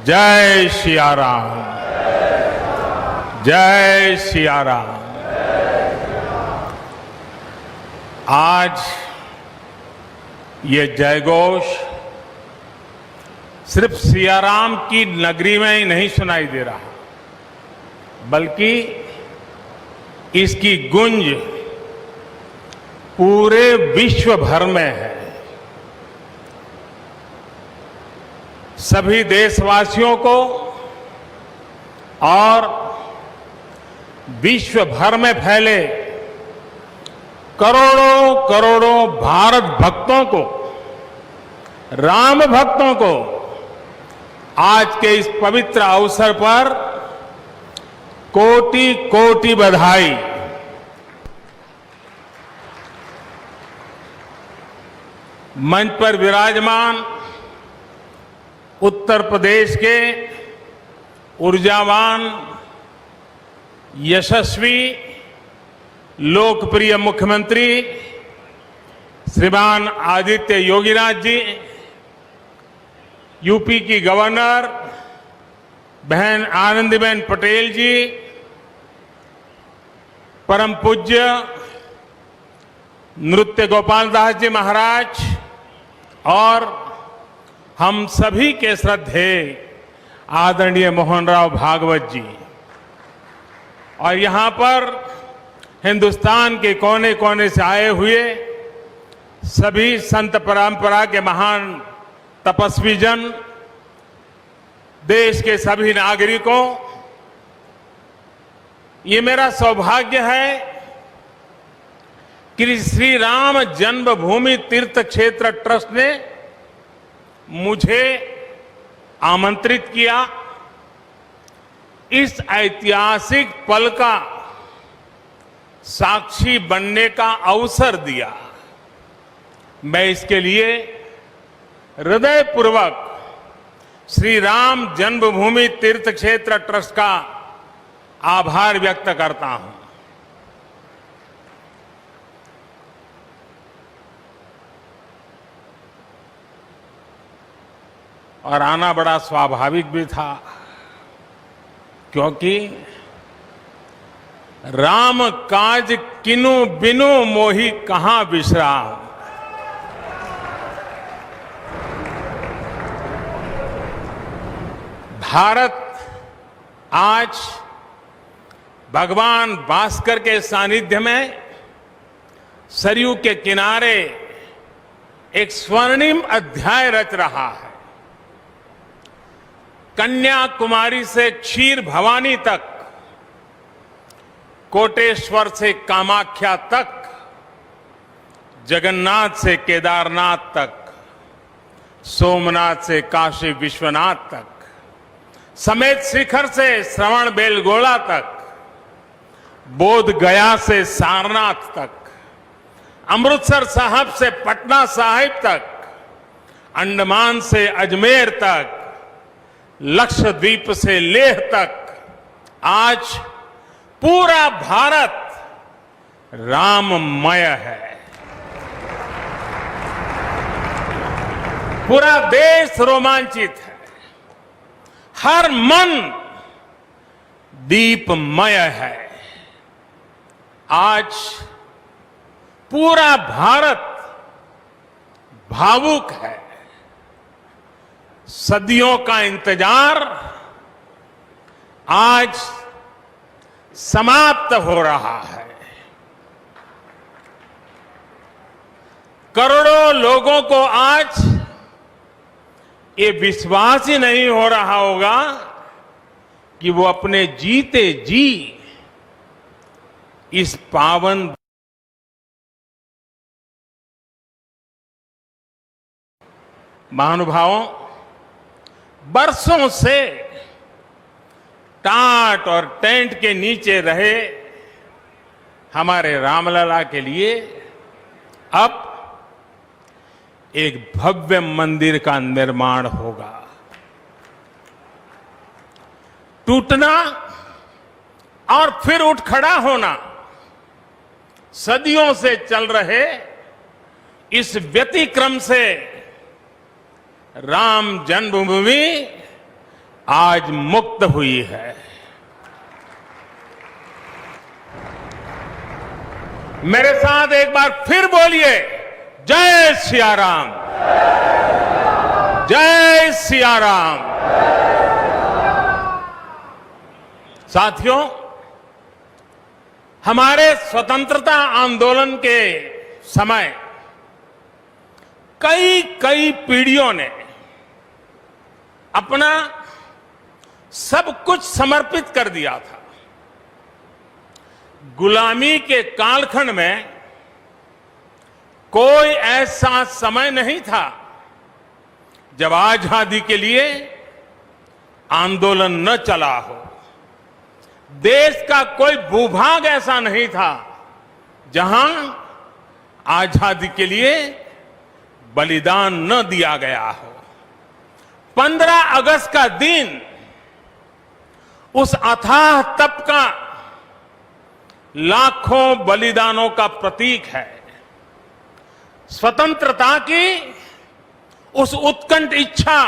जय सिया राम, जय सिया राम। आज ये जयघोष सिर्फ सियाराम की नगरी में ही नहीं सुनाई दे रहा, बल्कि इसकी गूंज पूरे विश्व भर में है। सभी देशवासियों को और विश्व भर में फैले करोड़ों करोड़ों भारत भक्तों को, राम भक्तों को आज के इस पवित्र अवसर पर कोटि कोटि बधाई। मंच पर विराजमान उत्तर प्रदेश के ऊर्जावान, यशस्वी, लोकप्रिय मुख्यमंत्री श्रीमान आदित्य योगीनाथ जी, यूपी की गवर्नर बहन आनंदीबेन पटेल जी, परम पूज्य नृत्य गोपाल दास जी महाराज और हम सभी के श्रद्धेय आदरणीय मोहन राव भागवत जी, और यहां पर हिंदुस्तान के कोने कोने से आए हुए सभी संत परंपरा के महान तपस्वी जन, देश के सभी नागरिकों, ये मेरा सौभाग्य है कि श्री राम जन्मभूमि तीर्थ क्षेत्र ट्रस्ट ने मुझे आमंत्रित किया, इस ऐतिहासिक पल का साक्षी बनने का अवसर दिया। मैं इसके लिए हृदयपूर्वक श्री राम जन्मभूमि तीर्थ क्षेत्र ट्रस्ट का आभार व्यक्त करता हूं। और आना बड़ा स्वाभाविक भी था, क्योंकि राम काज किनु बिनु मोहि कहां विश्राम। भारत आज भगवान भास्कर के सानिध्य में सरयू के किनारे एक स्वर्णिम अध्याय रच रहा है। कन्याकुमारी से क्षीर भवानी तक, कोटेश्वर से कामाख्या तक, जगन्नाथ से केदारनाथ तक, सोमनाथ से काशी विश्वनाथ तक, समेत शिखर से श्रवण बेलगोला तक, बोध गया से सारनाथ तक, अमृतसर साहब से पटना साहिब तक, अंडमान से अजमेर तक, लक्षद्वीप से लेह तक, आज पूरा भारत राममय है। पूरा देश रोमांचित है, हर मन दीपमय है। आज पूरा भारत भावुक है। सदियों का इंतजार आज समाप्त हो रहा है। करोड़ों लोगों को आज ये विश्वास ही नहीं हो रहा होगा कि वो अपने जीते जी इस पावन महानुभावों, बरसों से टाट और टेंट के नीचे रहे हमारे रामलला के लिए अब एक भव्य मंदिर का निर्माण होगा। टूटना और फिर उठ खड़ा होना, सदियों से चल रहे इस व्यतिक्रम से राम जन्मभूमि आज मुक्त हुई है। मेरे साथ एक बार फिर बोलिए, जय सिया राम, जय सिया राम। साथियों, हमारे स्वतंत्रता आंदोलन के समय कई पीढ़ियों ने अपना सब कुछ समर्पित कर दिया था। गुलामी के कालखंड में कोई ऐसा समय नहीं था जब आजादी के लिए आंदोलन न चला हो। देश का कोई भूभाग ऐसा नहीं था जहां आजादी के लिए बलिदान न दिया गया हो। 15 अगस्त का दिन उस अथाह तप का, लाखों बलिदानों का प्रतीक है। स्वतंत्रता की उस उत्कंठ इच्छा,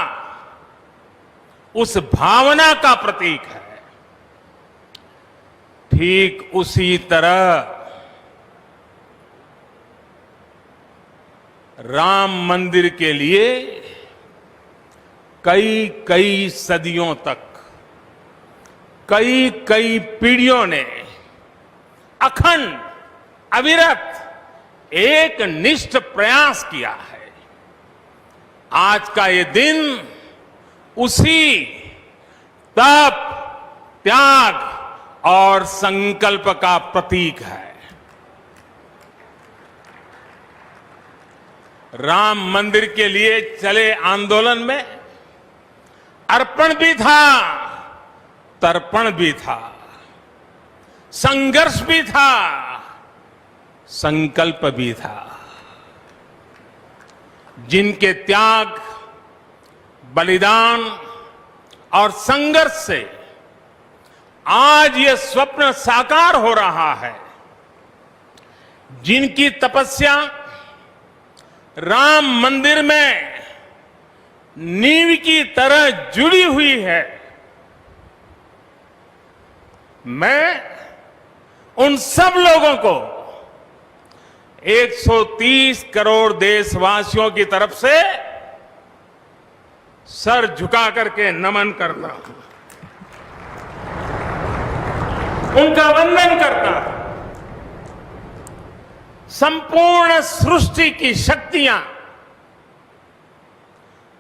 उस भावना का प्रतीक है। ठीक उसी तरह राम मंदिर के लिए कई सदियों तक, कई पीढ़ियों ने अखंड, अविरत एक निष्ठ प्रयास किया है। आज का ये दिन उसी तप, त्याग और संकल्प का प्रतीक है। राम मंदिर के लिए चले आंदोलन में अर्पण भी था, तर्पण भी था, संघर्ष भी था, संकल्प भी था। जिनके त्याग, बलिदान और संघर्ष से आज ये स्वप्न साकार हो रहा है, जिनकी तपस्या राम मंदिर में नींव की तरह जुड़ी हुई है। मैं उन सब लोगों को 130 करोड़ देशवासियों की तरफ से सर झुका करके नमन करता हूं, उनका वंदन करता हूं। संपूर्ण सृष्टि की शक्तियां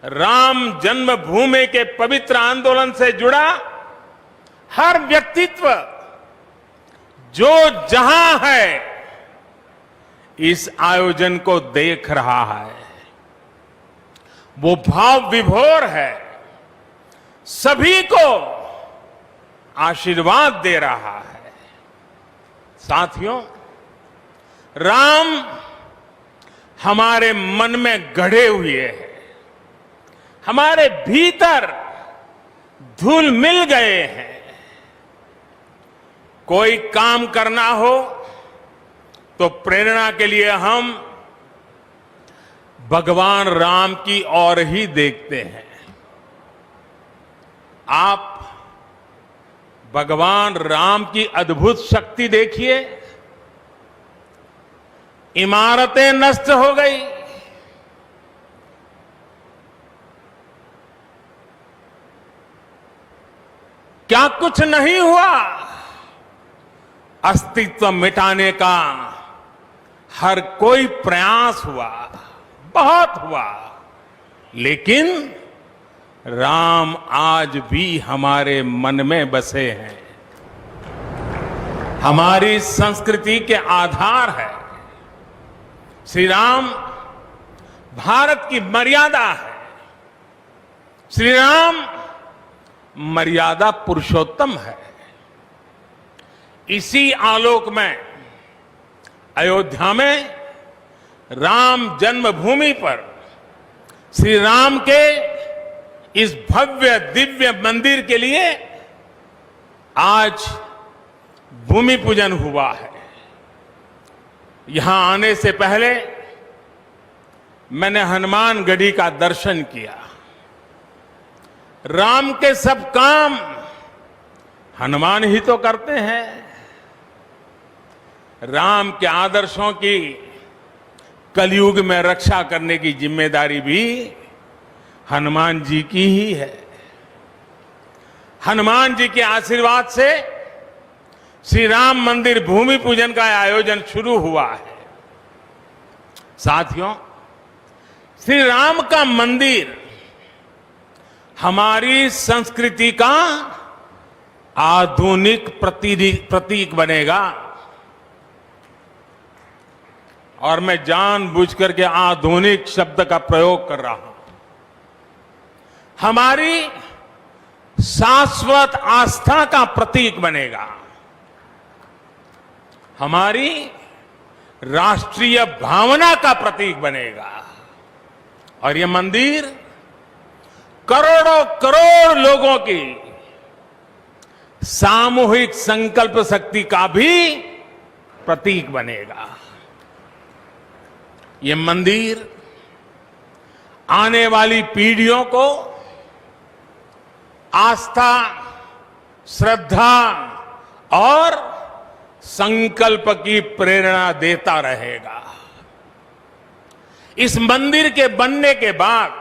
राम जन्मभूमि के पवित्र आंदोलन से जुड़ा हर व्यक्तित्व जो जहां है इस आयोजन को देख रहा है, वो भाव विभोर है, सभी को आशीर्वाद दे रहा है। साथियों, राम हमारे मन में गढ़े हुए हैं, हमारे भीतर धुल मिल गए हैं। कोई काम करना हो तो प्रेरणा के लिए हम भगवान राम की ओर ही देखते हैं। आप भगवान राम की अद्भुत शक्ति देखिए। इमारतें नष्ट हो गई, क्या कुछ नहीं हुआ? अस्तित्व मिटाने का हर कोई प्रयास हुआ, बहुत हुआ, लेकिन राम आज भी हमारे मन में बसे हैं, हमारी संस्कृति के आधार है। श्री राम भारत की मर्यादा है। श्री राम मर्यादा पुरुषोत्तम है। इसी आलोक में अयोध्या में राम जन्मभूमि पर श्री राम के इस भव्य दिव्य मंदिर के लिए आज भूमि पूजन हुआ है। यहां आने से पहले मैंने हनुमान गढ़ी का दर्शन किया। राम के सब काम हनुमान ही तो करते हैं। राम के आदर्शों की कलयुग में रक्षा करने की जिम्मेदारी भी हनुमान जी की ही है। हनुमान जी के आशीर्वाद से श्री राम मंदिर भूमि पूजन का आयोजन शुरू हुआ है। साथियों, श्री राम का मंदिर हमारी संस्कृति का आधुनिक प्रतीक बनेगा। और मैं जानबूझ करके आधुनिक शब्द का प्रयोग कर रहा हूं। हमारी शाश्वत आस्था का प्रतीक बनेगा, हमारी राष्ट्रीय भावना का प्रतीक बनेगा। और यह मंदिर करोड़ों करोड़ लोगों की सामूहिक संकल्प शक्ति का भी प्रतीक बनेगा। ये मंदिर आने वाली पीढ़ियों को आस्था, श्रद्धा और संकल्प की प्रेरणा देता रहेगा। इस मंदिर के बनने के बाद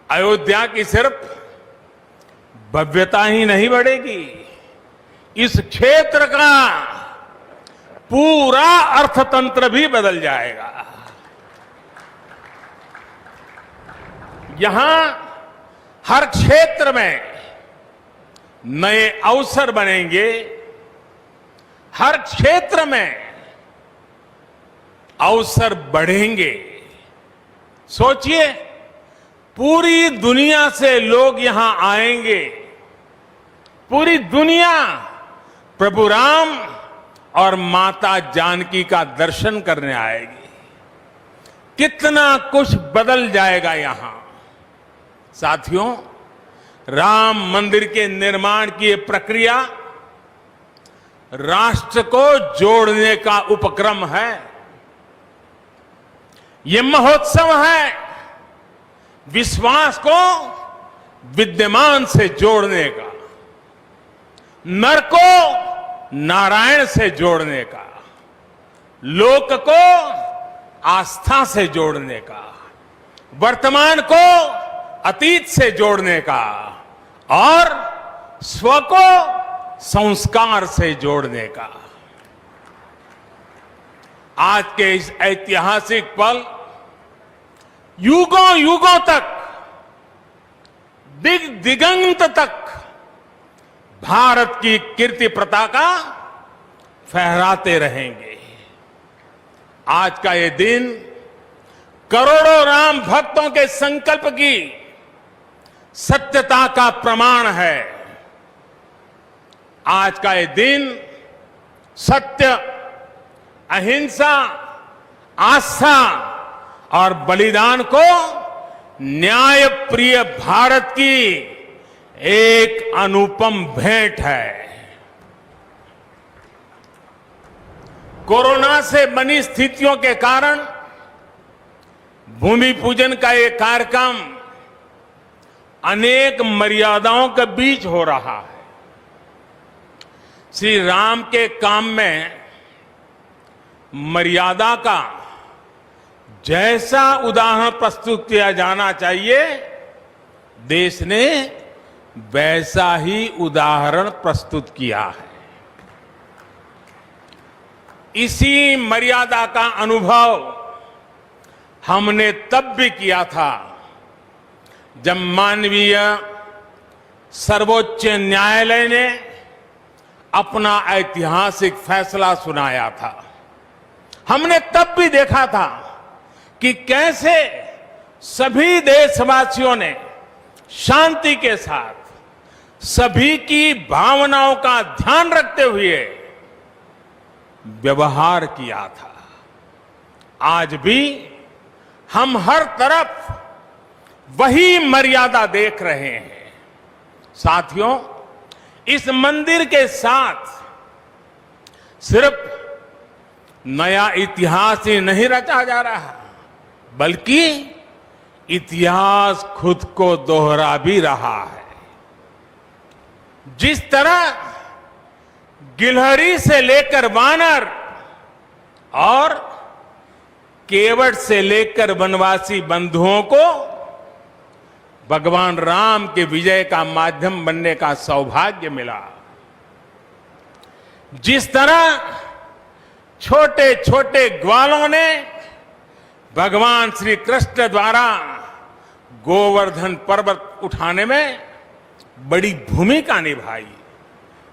अयोध्या की सिर्फ भव्यता ही नहीं बढ़ेगी, इस क्षेत्र का पूरा अर्थतंत्र भी बदल जाएगा। यहां हर क्षेत्र में नए अवसर बनेंगे, हर क्षेत्र में अवसर बढ़ेंगे। सोचिए, पूरी दुनिया से लोग यहां आएंगे, पूरी दुनिया प्रभु राम और माता जानकी का दर्शन करने आएगी। कितना कुछ बदल जाएगा यहां। साथियों, राम मंदिर के निर्माण की ये प्रक्रिया राष्ट्र को जोड़ने का उपक्रम है। ये महोत्सव है, विश्वास को विद्यमान से जोड़ने का, नर को नारायण से जोड़ने का, लोक को आस्था से जोड़ने का, वर्तमान को अतीत से जोड़ने का और स्व को संस्कार से जोड़ने का। आज के इस ऐतिहासिक पल युगों युगों तक, दिगंत तक भारत की कीर्ति पताका फहराते रहेंगे। आज का ये दिन करोड़ों राम भक्तों के संकल्प की सत्यता का प्रमाण है। आज का ये दिन सत्य, अहिंसा, आस्था और बलिदान को न्याय प्रिय भारत की एक अनुपम भेंट है। कोरोना से बनी स्थितियों के कारण भूमि पूजन का ये कार्यक्रम अनेक मर्यादाओं के बीच हो रहा है। श्री राम के काम में मर्यादा का जैसा उदाहरण प्रस्तुत किया जाना चाहिए, देश ने वैसा ही उदाहरण प्रस्तुत किया है। इसी मर्यादा का अनुभव हमने तब भी किया था जब मानवीय सर्वोच्च न्यायालय ने अपना ऐतिहासिक फैसला सुनाया था। हमने तब भी देखा था कि कैसे सभी देशवासियों ने शांति के साथ सभी की भावनाओं का ध्यान रखते हुए व्यवहार किया था। आज भी हम हर तरफ वही मर्यादा देख रहे हैं। साथियों, इस मंदिर के साथ सिर्फ नया इतिहास ही नहीं रचा जा रहा, बल्कि इतिहास खुद को दोहरा भी रहा है। जिस तरह गिलहरी से लेकर वानर और केवट से लेकर वनवासी बंधुओं को भगवान राम के विजय का माध्यम बनने का सौभाग्य मिला, जिस तरह छोटे छोटे ग्वालों ने भगवान श्री कृष्ण द्वारा गोवर्धन पर्वत उठाने में बड़ी भूमिका निभाई,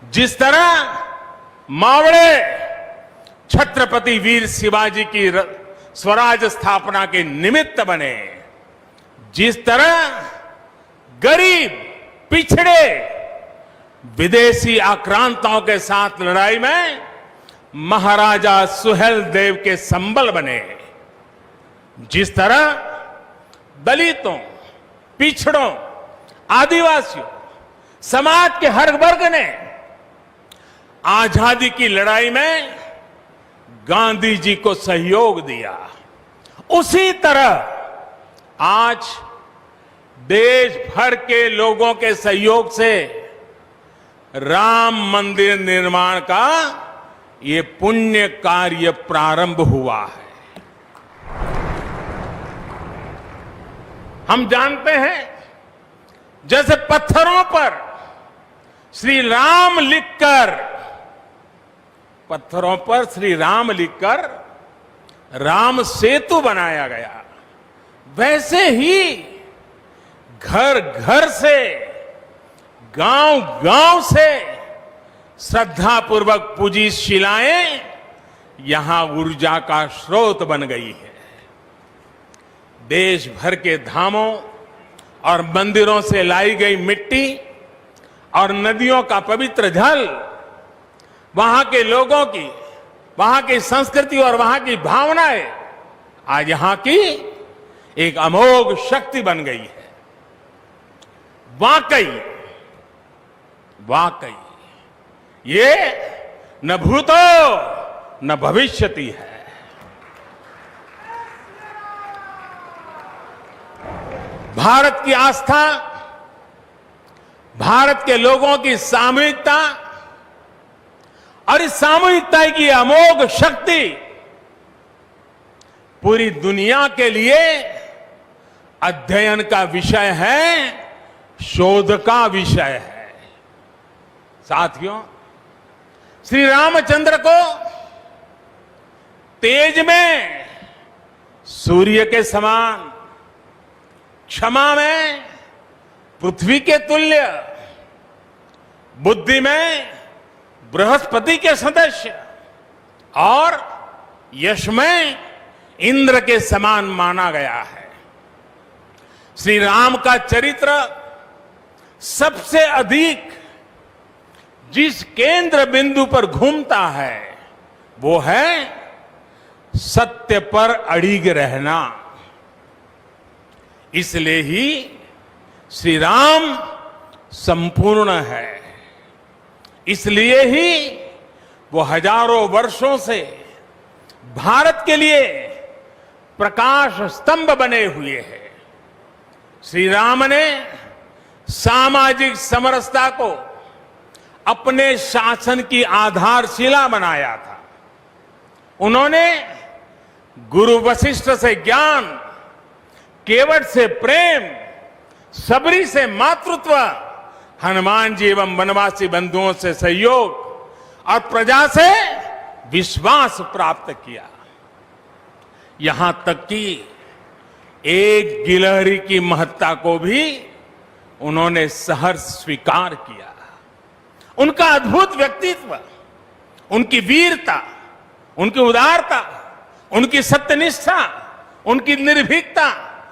जिस तरह मावड़े छत्रपति वीर शिवाजी की स्वराज स्थापना के निमित्त बने, जिस तरह गरीब पिछड़े विदेशी आक्रांताओं के साथ लड़ाई में महाराजा सुहेल देव के संबल बने, जिस तरह दलितों, पिछड़ों, आदिवासियों, समाज के हर वर्ग ने आजादी की लड़ाई में गांधी जी को सहयोग दिया, उसी तरह आज देश भर के लोगों के सहयोग से राम मंदिर निर्माण का ये पुण्य कार्य प्रारंभ हुआ है। हम जानते हैं, जैसे पत्थरों पर श्री राम लिखकर, पत्थरों पर श्री राम लिखकर राम सेतु बनाया गया, वैसे ही घर घर से, गांव गांव से श्रद्धा पूर्वक पूजी शिलाएं यहां ऊर्जा का स्रोत बन गई है। देश भर के धामों और मंदिरों से लाई गई मिट्टी और नदियों का पवित्र जल वहां के लोगों की, वहां की संस्कृति और वहां की भावनाएं आज यहां की एक अमोघ शक्ति बन गई है। वाकई वाकई ये न भूतो न भविष्यति है। भारत की आस्था, भारत के लोगों की सामूहिकता और इस सामूहिकता की अमोघ शक्ति पूरी दुनिया के लिए अध्ययन का विषय है, शोध का विषय है। साथियों, श्री रामचंद्र को तेज में सूर्य के समान, क्षमा में पृथ्वी के तुल्य, बुद्धि में बृहस्पति के सदस्य और यश में इंद्र के समान माना गया है। श्री राम का चरित्र सबसे अधिक जिस केंद्र बिंदु पर घूमता है वो है सत्य पर अड़िग रहना। इसलिए ही श्री राम संपूर्ण है, इसलिए ही वो हजारों वर्षों से भारत के लिए प्रकाश स्तंभ बने हुए हैं। श्री राम ने सामाजिक समरसता को अपने शासन की आधारशिला बनाया था। उन्होंने गुरु वशिष्ठ से ज्ञान, केवट से प्रेम, सबरी से मातृत्व, हनुमान जी एवं वनवासी बंधुओं से सहयोग और प्रजा से विश्वास प्राप्त किया। यहां तक कि एक गिलहरी की महत्ता को भी उन्होंने सहर्ष स्वीकार किया। उनका अद्भुत व्यक्तित्व, उनकी वीरता, उनकी उदारता, उनकी सत्यनिष्ठा, उनकी निर्भीकता,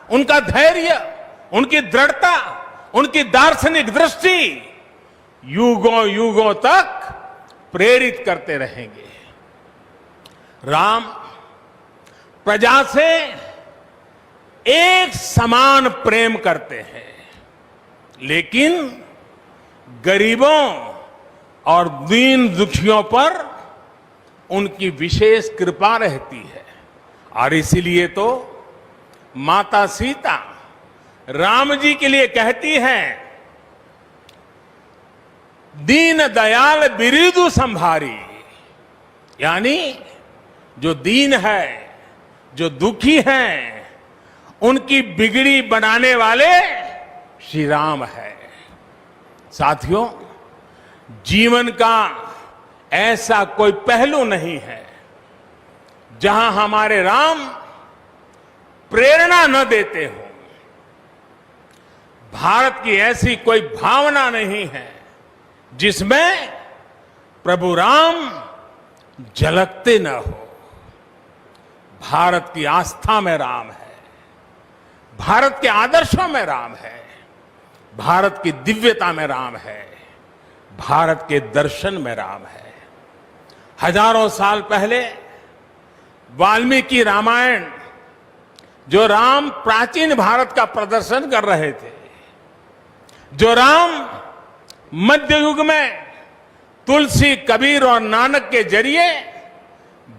उनका धैर्य, उनकी दृढ़ता, उनकी दार्शनिक दृष्टि युगों युगों तक प्रेरित करते रहेंगे। राम प्रजा से एक समान प्रेम करते हैं, लेकिन गरीबों और दीन दुखियों पर उनकी विशेष कृपा रहती है। और इसीलिए तो माता सीता राम जी के लिए कहती हैं, दीन दयाल बिरिदु संभारी, यानी जो दीन है, जो दुखी हैं, उनकी बिगड़ी बनाने वाले श्री राम है। साथियों, जीवन का ऐसा कोई पहलू नहीं है जहां हमारे राम प्रेरणा न देते हो। भारत की ऐसी कोई भावना नहीं है जिसमें प्रभु राम झलकते न हो। भारत की आस्था में राम है, भारत के आदर्शों में राम है, भारत की दिव्यता में राम है, भारत के दर्शन में राम है। हजारों साल पहले वाल्मीकि रामायण, जो राम प्राचीन भारत का प्रदर्शन कर रहे थे, जो राम मध्य युग में तुलसी, कबीर और नानक के जरिए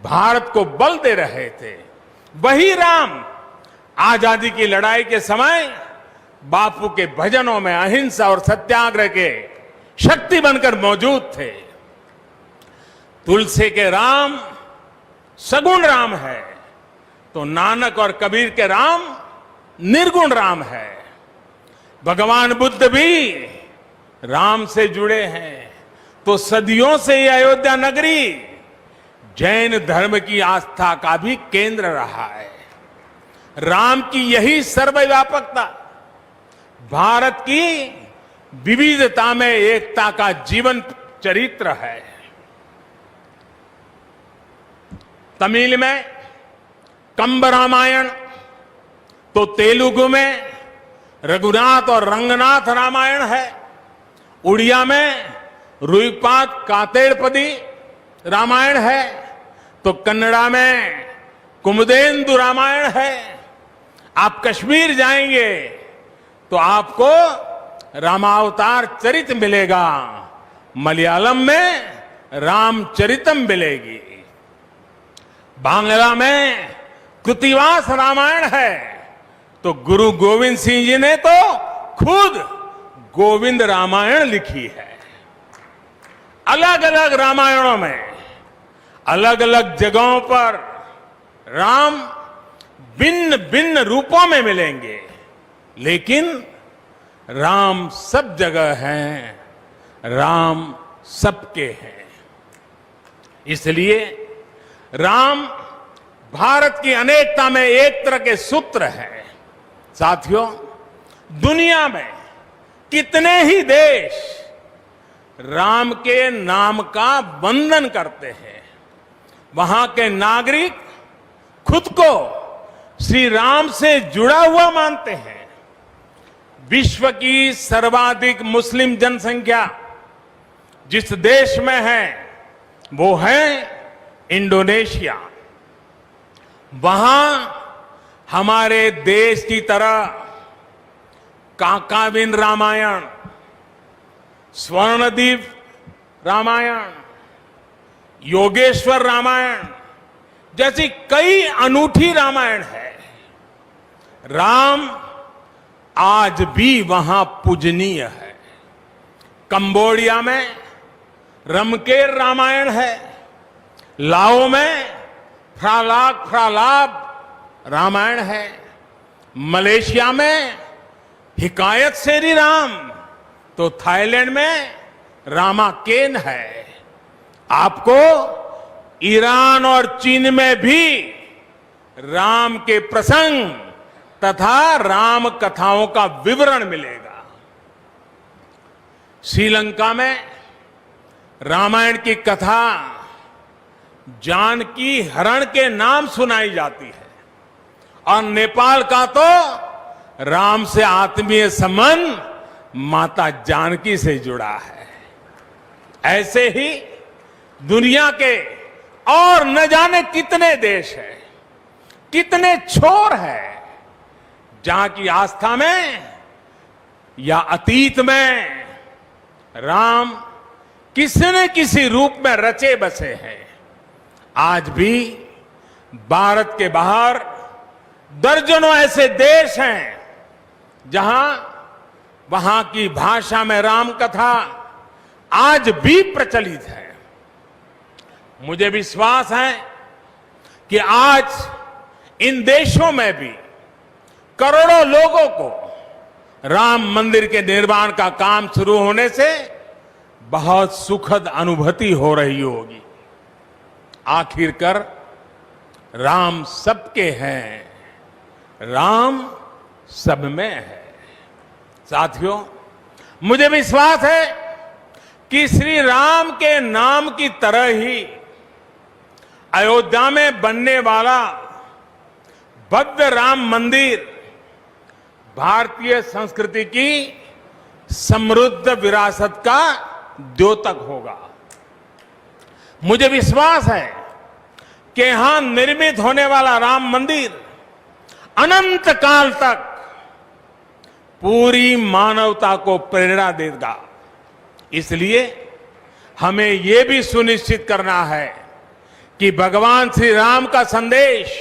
भारत को बल दे रहे थे, वही राम आजादी की लड़ाई के समय बापू के भजनों में अहिंसा और सत्याग्रह के शक्ति बनकर मौजूद थे। तुलसी के राम सगुण राम है, तो नानक और कबीर के राम निर्गुण राम है। भगवान बुद्ध भी राम से जुड़े हैं, तो सदियों से यह अयोध्या नगरी जैन धर्म की आस्था का भी केंद्र रहा है। राम की यही सर्वव्यापकता भारत की विविधता में एकता का जीवन चरित्र है। तमिल में कंब रामायण, तो तेलुगु में रघुनाथ और रंगनाथ रामायण है। उड़िया में रुईपात कातेड़पदी रामायण है, तो कन्नड़ा में कुमुदेंदु रामायण है। आप कश्मीर जाएंगे तो आपको रामावतार चरित मिलेगा, मलयालम में रामचरितम मिलेगी, बांग्ला में कृतिवास रामायण है, तो गुरु गोविंद सिंह जी ने तो खुद गोविंद रामायण लिखी है। अलग अलग रामायणों में अलग अलग जगहों पर राम भिन्न भिन्न रूपों में मिलेंगे, लेकिन राम सब जगह हैं, राम सबके हैं। इसलिए राम भारत की अनेकता में एक तरह के सूत्र है। साथियों, दुनिया में कितने ही देश राम के नाम का वंदन करते हैं। वहां के नागरिक खुद को श्री राम से जुड़ा हुआ मानते हैं। विश्व की सर्वाधिक मुस्लिम जनसंख्या जिस देश में है वो है इंडोनेशिया। वहां हमारे देश की तरह काकाविन रामायण, स्वर्णदीप रामायण, योगेश्वर रामायण जैसी कई अनूठी रामायण है। राम आज भी वहां पूजनीय है। कंबोडिया में रमकेर रामायण है, लाओ में फ्रालाब रामायण है, मलेशिया में हिकायत शेरी राम, तो थाईलैंड में रामाकेन है। आपको ईरान और चीन में भी राम के प्रसंग तथा राम कथाओं का विवरण मिलेगा। श्रीलंका में रामायण की कथा जानकी हरण के नाम सुनाई जाती है और नेपाल का तो राम से आत्मीय संबंध माता जानकी से जुड़ा है। ऐसे ही दुनिया के और न जाने कितने देश हैं, कितने छोर हैं, जहां की आस्था में या अतीत में राम किसी न किसी रूप में रचे बसे हैं। आज भी भारत के बाहर दर्जनों ऐसे देश हैं जहां वहां की भाषा में राम कथा आज भी प्रचलित है। मुझे विश्वास है कि आज इन देशों में भी करोड़ों लोगों को राम मंदिर के निर्माण का काम शुरू होने से बहुत सुखद अनुभूति हो रही होगी। आखिरकार राम सबके हैं, राम सब में है। साथियों, मुझे विश्वास है कि श्री राम के नाम की तरह ही अयोध्या में बनने वाला भव्य राम मंदिर भारतीय संस्कृति की समृद्ध विरासत का द्योतक होगा। मुझे विश्वास है कि यहां निर्मित होने वाला राम मंदिर अनंत काल तक पूरी मानवता को प्रेरणा देगा। इसलिए हमें यह भी सुनिश्चित करना है कि भगवान श्री राम का संदेश,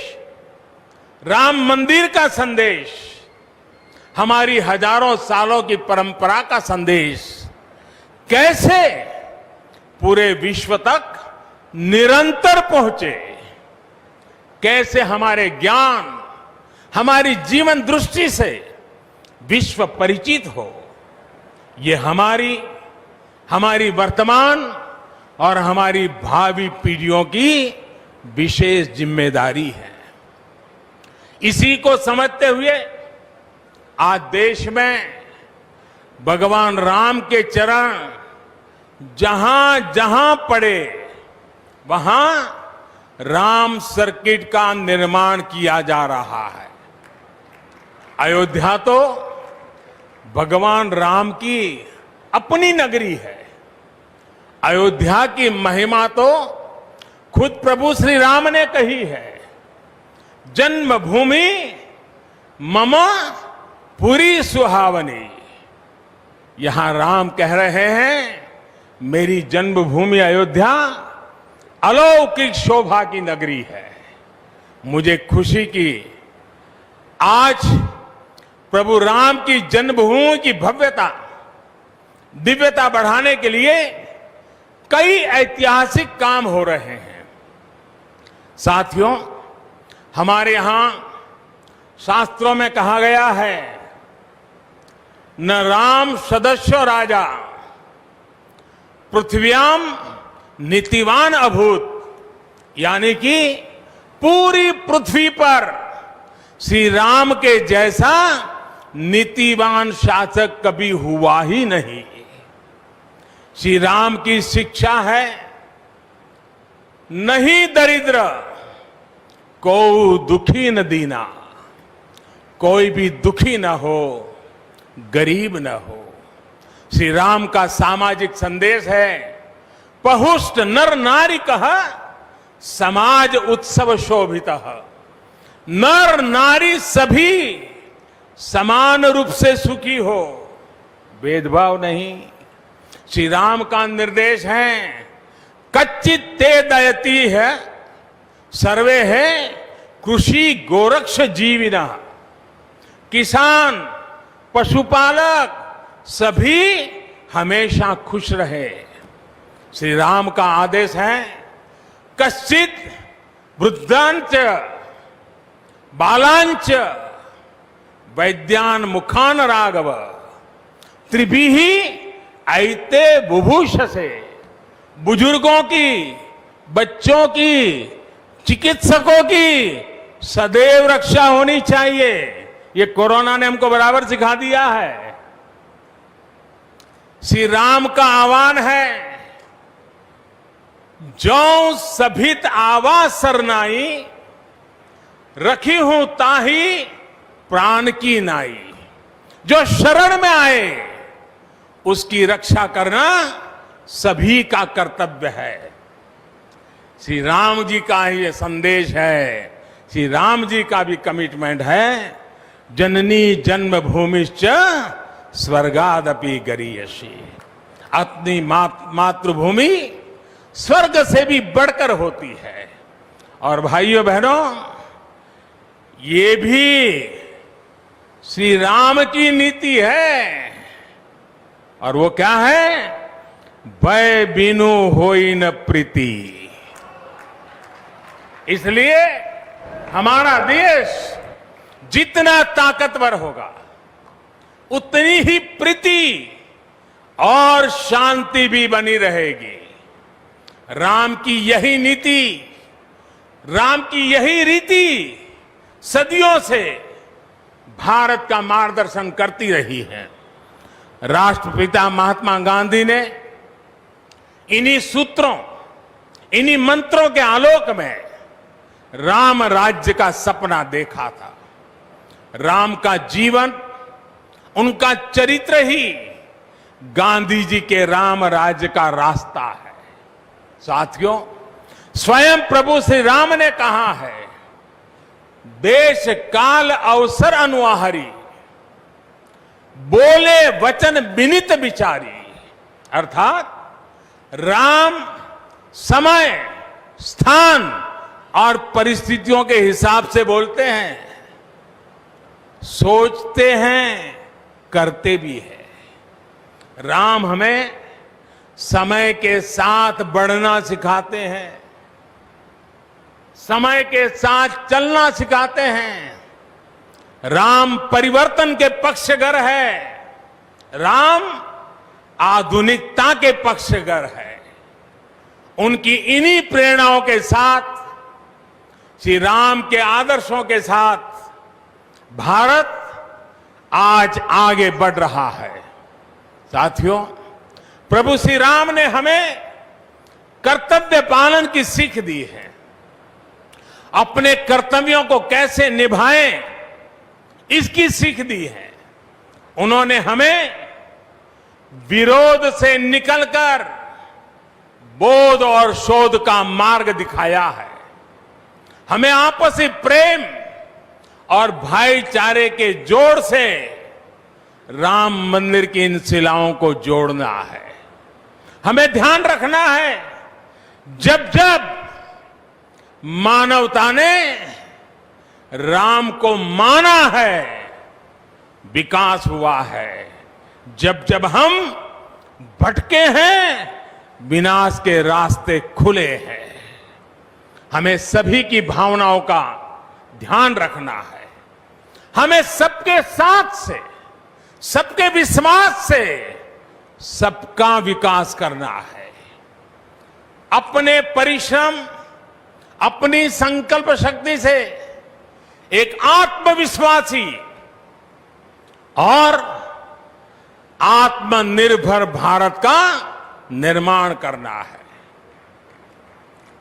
राम मंदिर का संदेश, हमारी हजारों सालों की परंपरा का संदेश कैसे पूरे विश्व तक निरंतर पहुंचे, कैसे हमारे ज्ञान, हमारी जीवन दृष्टि से विश्व परिचित हो। ये हमारी वर्तमान और हमारी भावी पीढ़ियों की विशेष जिम्मेदारी है। इसी को समझते हुए आज देश में भगवान राम के चरण जहां जहां पड़े वहां राम सर्किट का निर्माण किया जा रहा है। अयोध्या तो भगवान राम की अपनी नगरी है। अयोध्या की महिमा तो खुद प्रभु श्री राम ने कही है। जन्मभूमि मम पुरी सुहावनी। यहां राम कह रहे हैं, मेरी जन्मभूमि अयोध्या अलौकिक शोभा की नगरी है। मुझे खुशी की आज प्रभु राम की जन्मभूमि की भव्यता, दिव्यता बढ़ाने के लिए कई ऐतिहासिक काम हो रहे हैं। साथियों, हमारे यहां शास्त्रों में कहा गया है, न राम सदस्यो राजा पृथ्व्याम नीतिवान अभूत, यानी कि पूरी पृथ्वी पर श्री राम के जैसा नीतिवान शासक कभी हुआ ही नहीं। श्री राम की शिक्षा है, नहीं दरिद्र को दुखी न दीना, कोई भी दुखी न हो, गरीब न हो। श्री राम का सामाजिक संदेश है, पहुष्ट नर नारी कह समाज उत्सव शोभित। नर नारी सभी समान रूप से सुखी हो, भेदभाव नहीं। श्री राम का निर्देश है, कच्चित ते दयती है सर्वे है कृषि गोरक्ष जीविना। किसान, पशुपालक सभी हमेशा खुश रहे। श्री राम का आदेश है, कश्चित वृद्धांच बालांच वैद्यान मुखान राघव त्रिभिही ऐते बुभूष से। बुजुर्गों की, बच्चों की, चिकित्सकों की सदैव रक्षा होनी चाहिए। ये कोरोना ने हमको बराबर सिखा दिया है। श्री राम का आह्वान है, जो सभित आवाज सरनाई रखी हूं ताही प्राण की नाई। जो शरण में आए उसकी रक्षा करना सभी का कर्तव्य है। श्री राम जी का ये संदेश है, श्री राम जी का भी कमिटमेंट है, जननी जन्मभूमिश्च स्वर्गादपि गरीयसी। अपनी मातृभूमि स्वर्ग से भी बढ़कर होती है। और भाइयों बहनों, ये भी श्री राम की नीति है। और वो क्या है? भय बिनु होई न प्रीति। इसलिए हमारा देश जितना ताकतवर होगा, उतनी ही प्रीति और शांति भी बनी रहेगी। राम की यही नीति, राम की यही रीति सदियों से भारत का मार्गदर्शन करती रही है। राष्ट्रपिता महात्मा गांधी ने इन्हीं सूत्रों, इन्हीं मंत्रों के आलोक में राम राज्य का सपना देखा था। राम का जीवन, उनका चरित्र ही गांधी जी के राम राज्य का रास्ता है। साथियों, स्वयं प्रभु श्री राम ने कहा है, देश काल अवसर अनुआहारी, बोले वचन विनित विचारी। अर्थात राम समय, स्थान और परिस्थितियों के हिसाब से बोलते हैं, सोचते हैं, करते भी है। राम हमें समय के साथ बढ़ना सिखाते हैं, समय के साथ चलना सिखाते हैं। राम परिवर्तन के पक्षगर है, राम आधुनिकता के पक्षगर है। उनकी इन्हीं प्रेरणाओं के साथ, श्री राम के आदर्शों के साथ भारत आज आगे बढ़ रहा है। साथियों, प्रभु श्री राम ने हमें कर्तव्य पालन की सीख दी है। अपने कर्तव्यों को कैसे निभाएं, इसकी सीख दी है। उन्होंने हमें विरोध से निकलकर बोध और शोध का मार्ग दिखाया है। हमें आपसी प्रेम और भाईचारे के जोड़ से राम मंदिर की इन शिलाओं को जोड़ना है। हमें ध्यान रखना है, जब जब मानवता ने राम को माना है, विकास हुआ है। जब जब हम भटके हैं, विनाश के रास्ते खुले हैं। हमें सभी की भावनाओं का ध्यान रखना है। हमें सबके साथ से, सबके विश्वास से सबका विकास करना है। अपने परिश्रम, अपनी संकल्प शक्ति से एक आत्मविश्वासी और आत्मनिर्भर भारत का निर्माण करना है।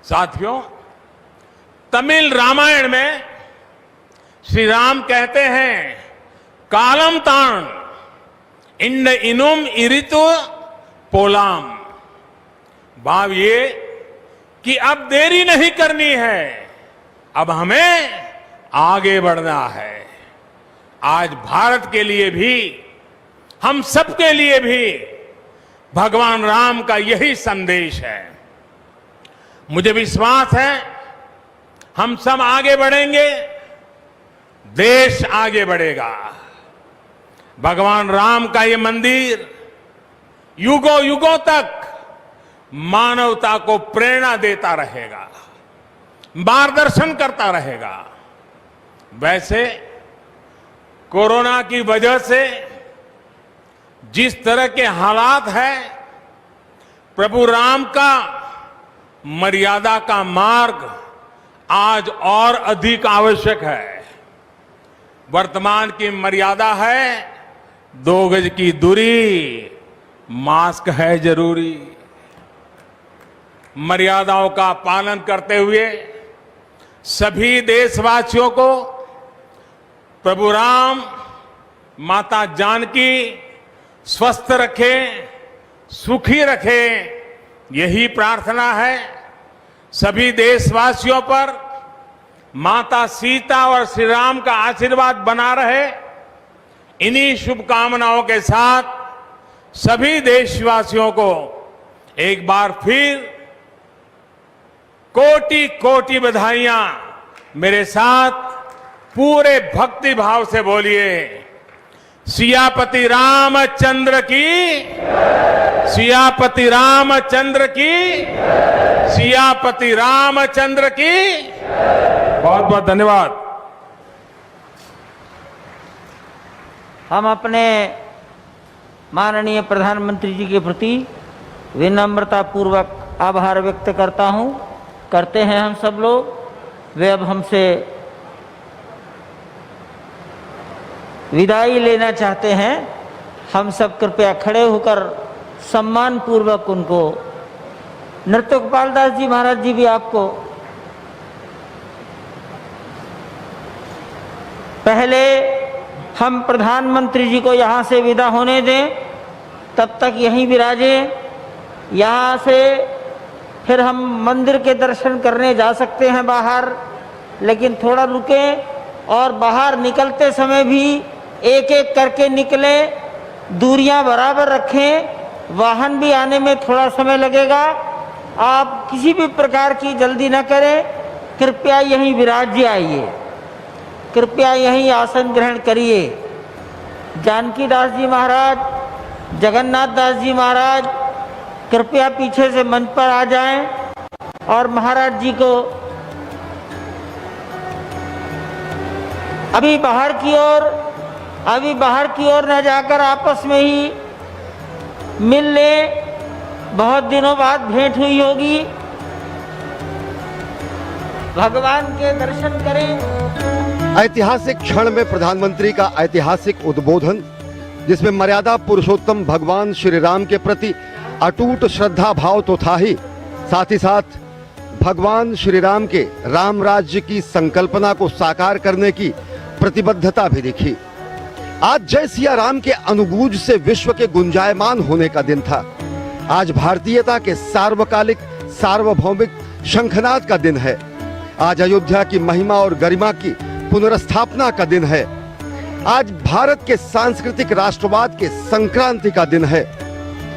साथियों, तमिल रामायण में श्री राम कहते हैं, कालम ताण इंड इनुम इरितु पोलाम। भाव ये कि अब देरी नहीं करनी है, अब हमें आगे बढ़ना है। आज भारत के लिए भी, हम सबके लिए भी भगवान राम का यही संदेश है। मुझे विश्वास है हम सब आगे बढ़ेंगे, देश आगे बढ़ेगा। भगवान राम का ये मंदिर युगों युगों तक मानवता को प्रेरणा देता रहेगा, मार्गदर्शन करता रहेगा। वैसे कोरोना की वजह से जिस तरह के हालात हैं, प्रभु राम का मर्यादा का मार्ग आज और अधिक आवश्यक है। वर्तमान की मर्यादा है 2 गज की दूरी, मास्क है जरूरी। मर्यादाओं का पालन करते हुए सभी देशवासियों को प्रभु राम, माता जानकी स्वस्थ रखें, सुखी रखें, यही प्रार्थना है। सभी देशवासियों पर माता सीता और श्री राम का आशीर्वाद बना रहे। इन्हीं शुभकामनाओं के साथ सभी देशवासियों को एक बार फिर कोटि कोटि बधाइयां। मेरे साथ पूरे भक्ति भाव से बोलिए, सियापति रामचंद्र की, सियापति रामचंद्र की, सियापति रामचंद्र की। बहुत बहुत धन्यवाद। हम अपने माननीय प्रधानमंत्री जी के प्रति विनम्रता पूर्वक आभार व्यक्त करते हैं हम सब लोग। वे अब हमसे विदाई लेना चाहते हैं। हम सब कृपया खड़े होकर सम्मान पूर्वक उनको, नृत्य गोपाल दास जी महाराज जी भी आपको पहले हम प्रधानमंत्री जी को यहाँ से विदा होने दें, तब तक यहीं विराजे। यहाँ से फिर हम मंदिर के दर्शन करने जा सकते हैं बाहर, लेकिन थोड़ा रुकें और बाहर निकलते समय भी एक एक करके निकले, दूरियां बराबर रखें। वाहन भी आने में थोड़ा समय लगेगा, आप किसी भी प्रकार की जल्दी न करें। कृपया यहीं विराज आइए, कृपया यहीं आसन ग्रहण करिए। जानकी दास जी महाराज, जगन्नाथ दास जी महाराज कृपया पीछे से मंच पर आ जाएं और महाराज जी को अभी बाहर की ओर न जाकर आपस में ही मिल ले। बहुत दिनों बाद भेंट हुई होगी, भगवान के दर्शन करें। ऐतिहासिक क्षण में प्रधानमंत्री का ऐतिहासिक उद्बोधन, जिसमें मर्यादा पुरुषोत्तम भगवान श्री राम के प्रति अटूट श्रद्धा भाव तो था ही, साथ ही साथ भगवान श्री राम के राम राज्य की संकल्पना को साकार करने की प्रतिबद्धता भी दिखी। आज जय सिया राम के अनुगूंज से विश्व के गुंजायमान होने का दिन था। आज भारतीयता के सार्वकालिक सार्वभौमिक शंखनाद का दिन है। आज अयोध्या की महिमा और गरिमा की पुनर्स्थापना का दिन है। आज भारत के सांस्कृतिक राष्ट्रवाद के संक्रांति का दिन है।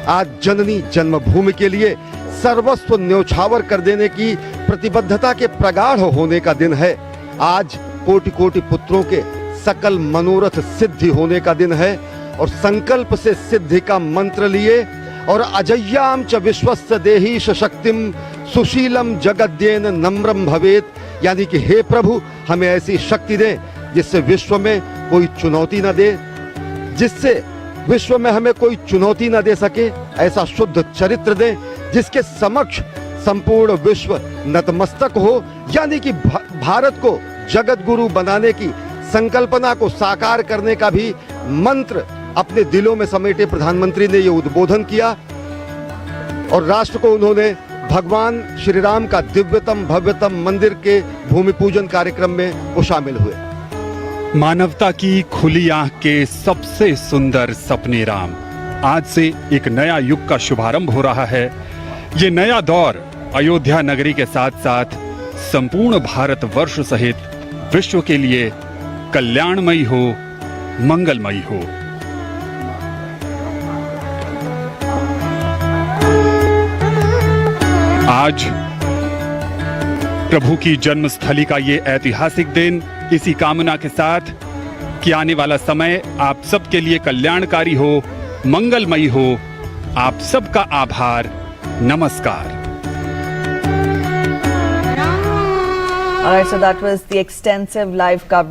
आज जननी जन्मभूमि के लिए सर्वस्व न्योछावर कर देने की प्रतिबद्धता के प्रगाढ़ होने का दिन है। आज कोटि कोटि पुत्रों के सकल मनोरथ सिद्धि होने का दिन है और संकल्प से सिद्धि का मंत्र लिए और अजय्याम च विश्वस्य देहीश शक्तिम सुशीलम जगद्येन नम्रम भवेत, यानी कि हे प्रभु हमें ऐसी शक्ति दे जिससे विश्व में कोई चुनौती न दे, जिससे विश्व में हमें कोई चुनौती न दे सके, ऐसा शुद्ध चरित्र दे जिसके समक्ष संपूर्ण विश्व नतमस्तक हो, यानी कि भारत को जगत गुरु बनाने की संकल्पना को साकार करने का भी मंत्र अपने दिलों में समेटे प्रधानमंत्री ने ये उद्बोधन किया और राष्ट्र को उन्होंने भगवान श्री राम का दिव्यतम भव्यतम मंदिर के भूमि पूजन कार्यक्रम में वो शामिल हुए। मानवता की खुली आंख के सबसे सुंदर सपने राम, आज से एक नया युग का शुभारंभ हो रहा है। ये नया दौर अयोध्या नगरी के साथ साथ संपूर्ण भारत वर्ष सहित विश्व के लिए कल्याणमयी हो, मंगलमयी हो। आज प्रभु की जन्मस्थली का ये ऐतिहासिक दिन, इसी कामना के साथ कि आने वाला समय आप सबके लिए कल्याणकारी हो, मंगलमयी हो। आप सबका आभार, नमस्कार। All right, so that was the extensive live coverage.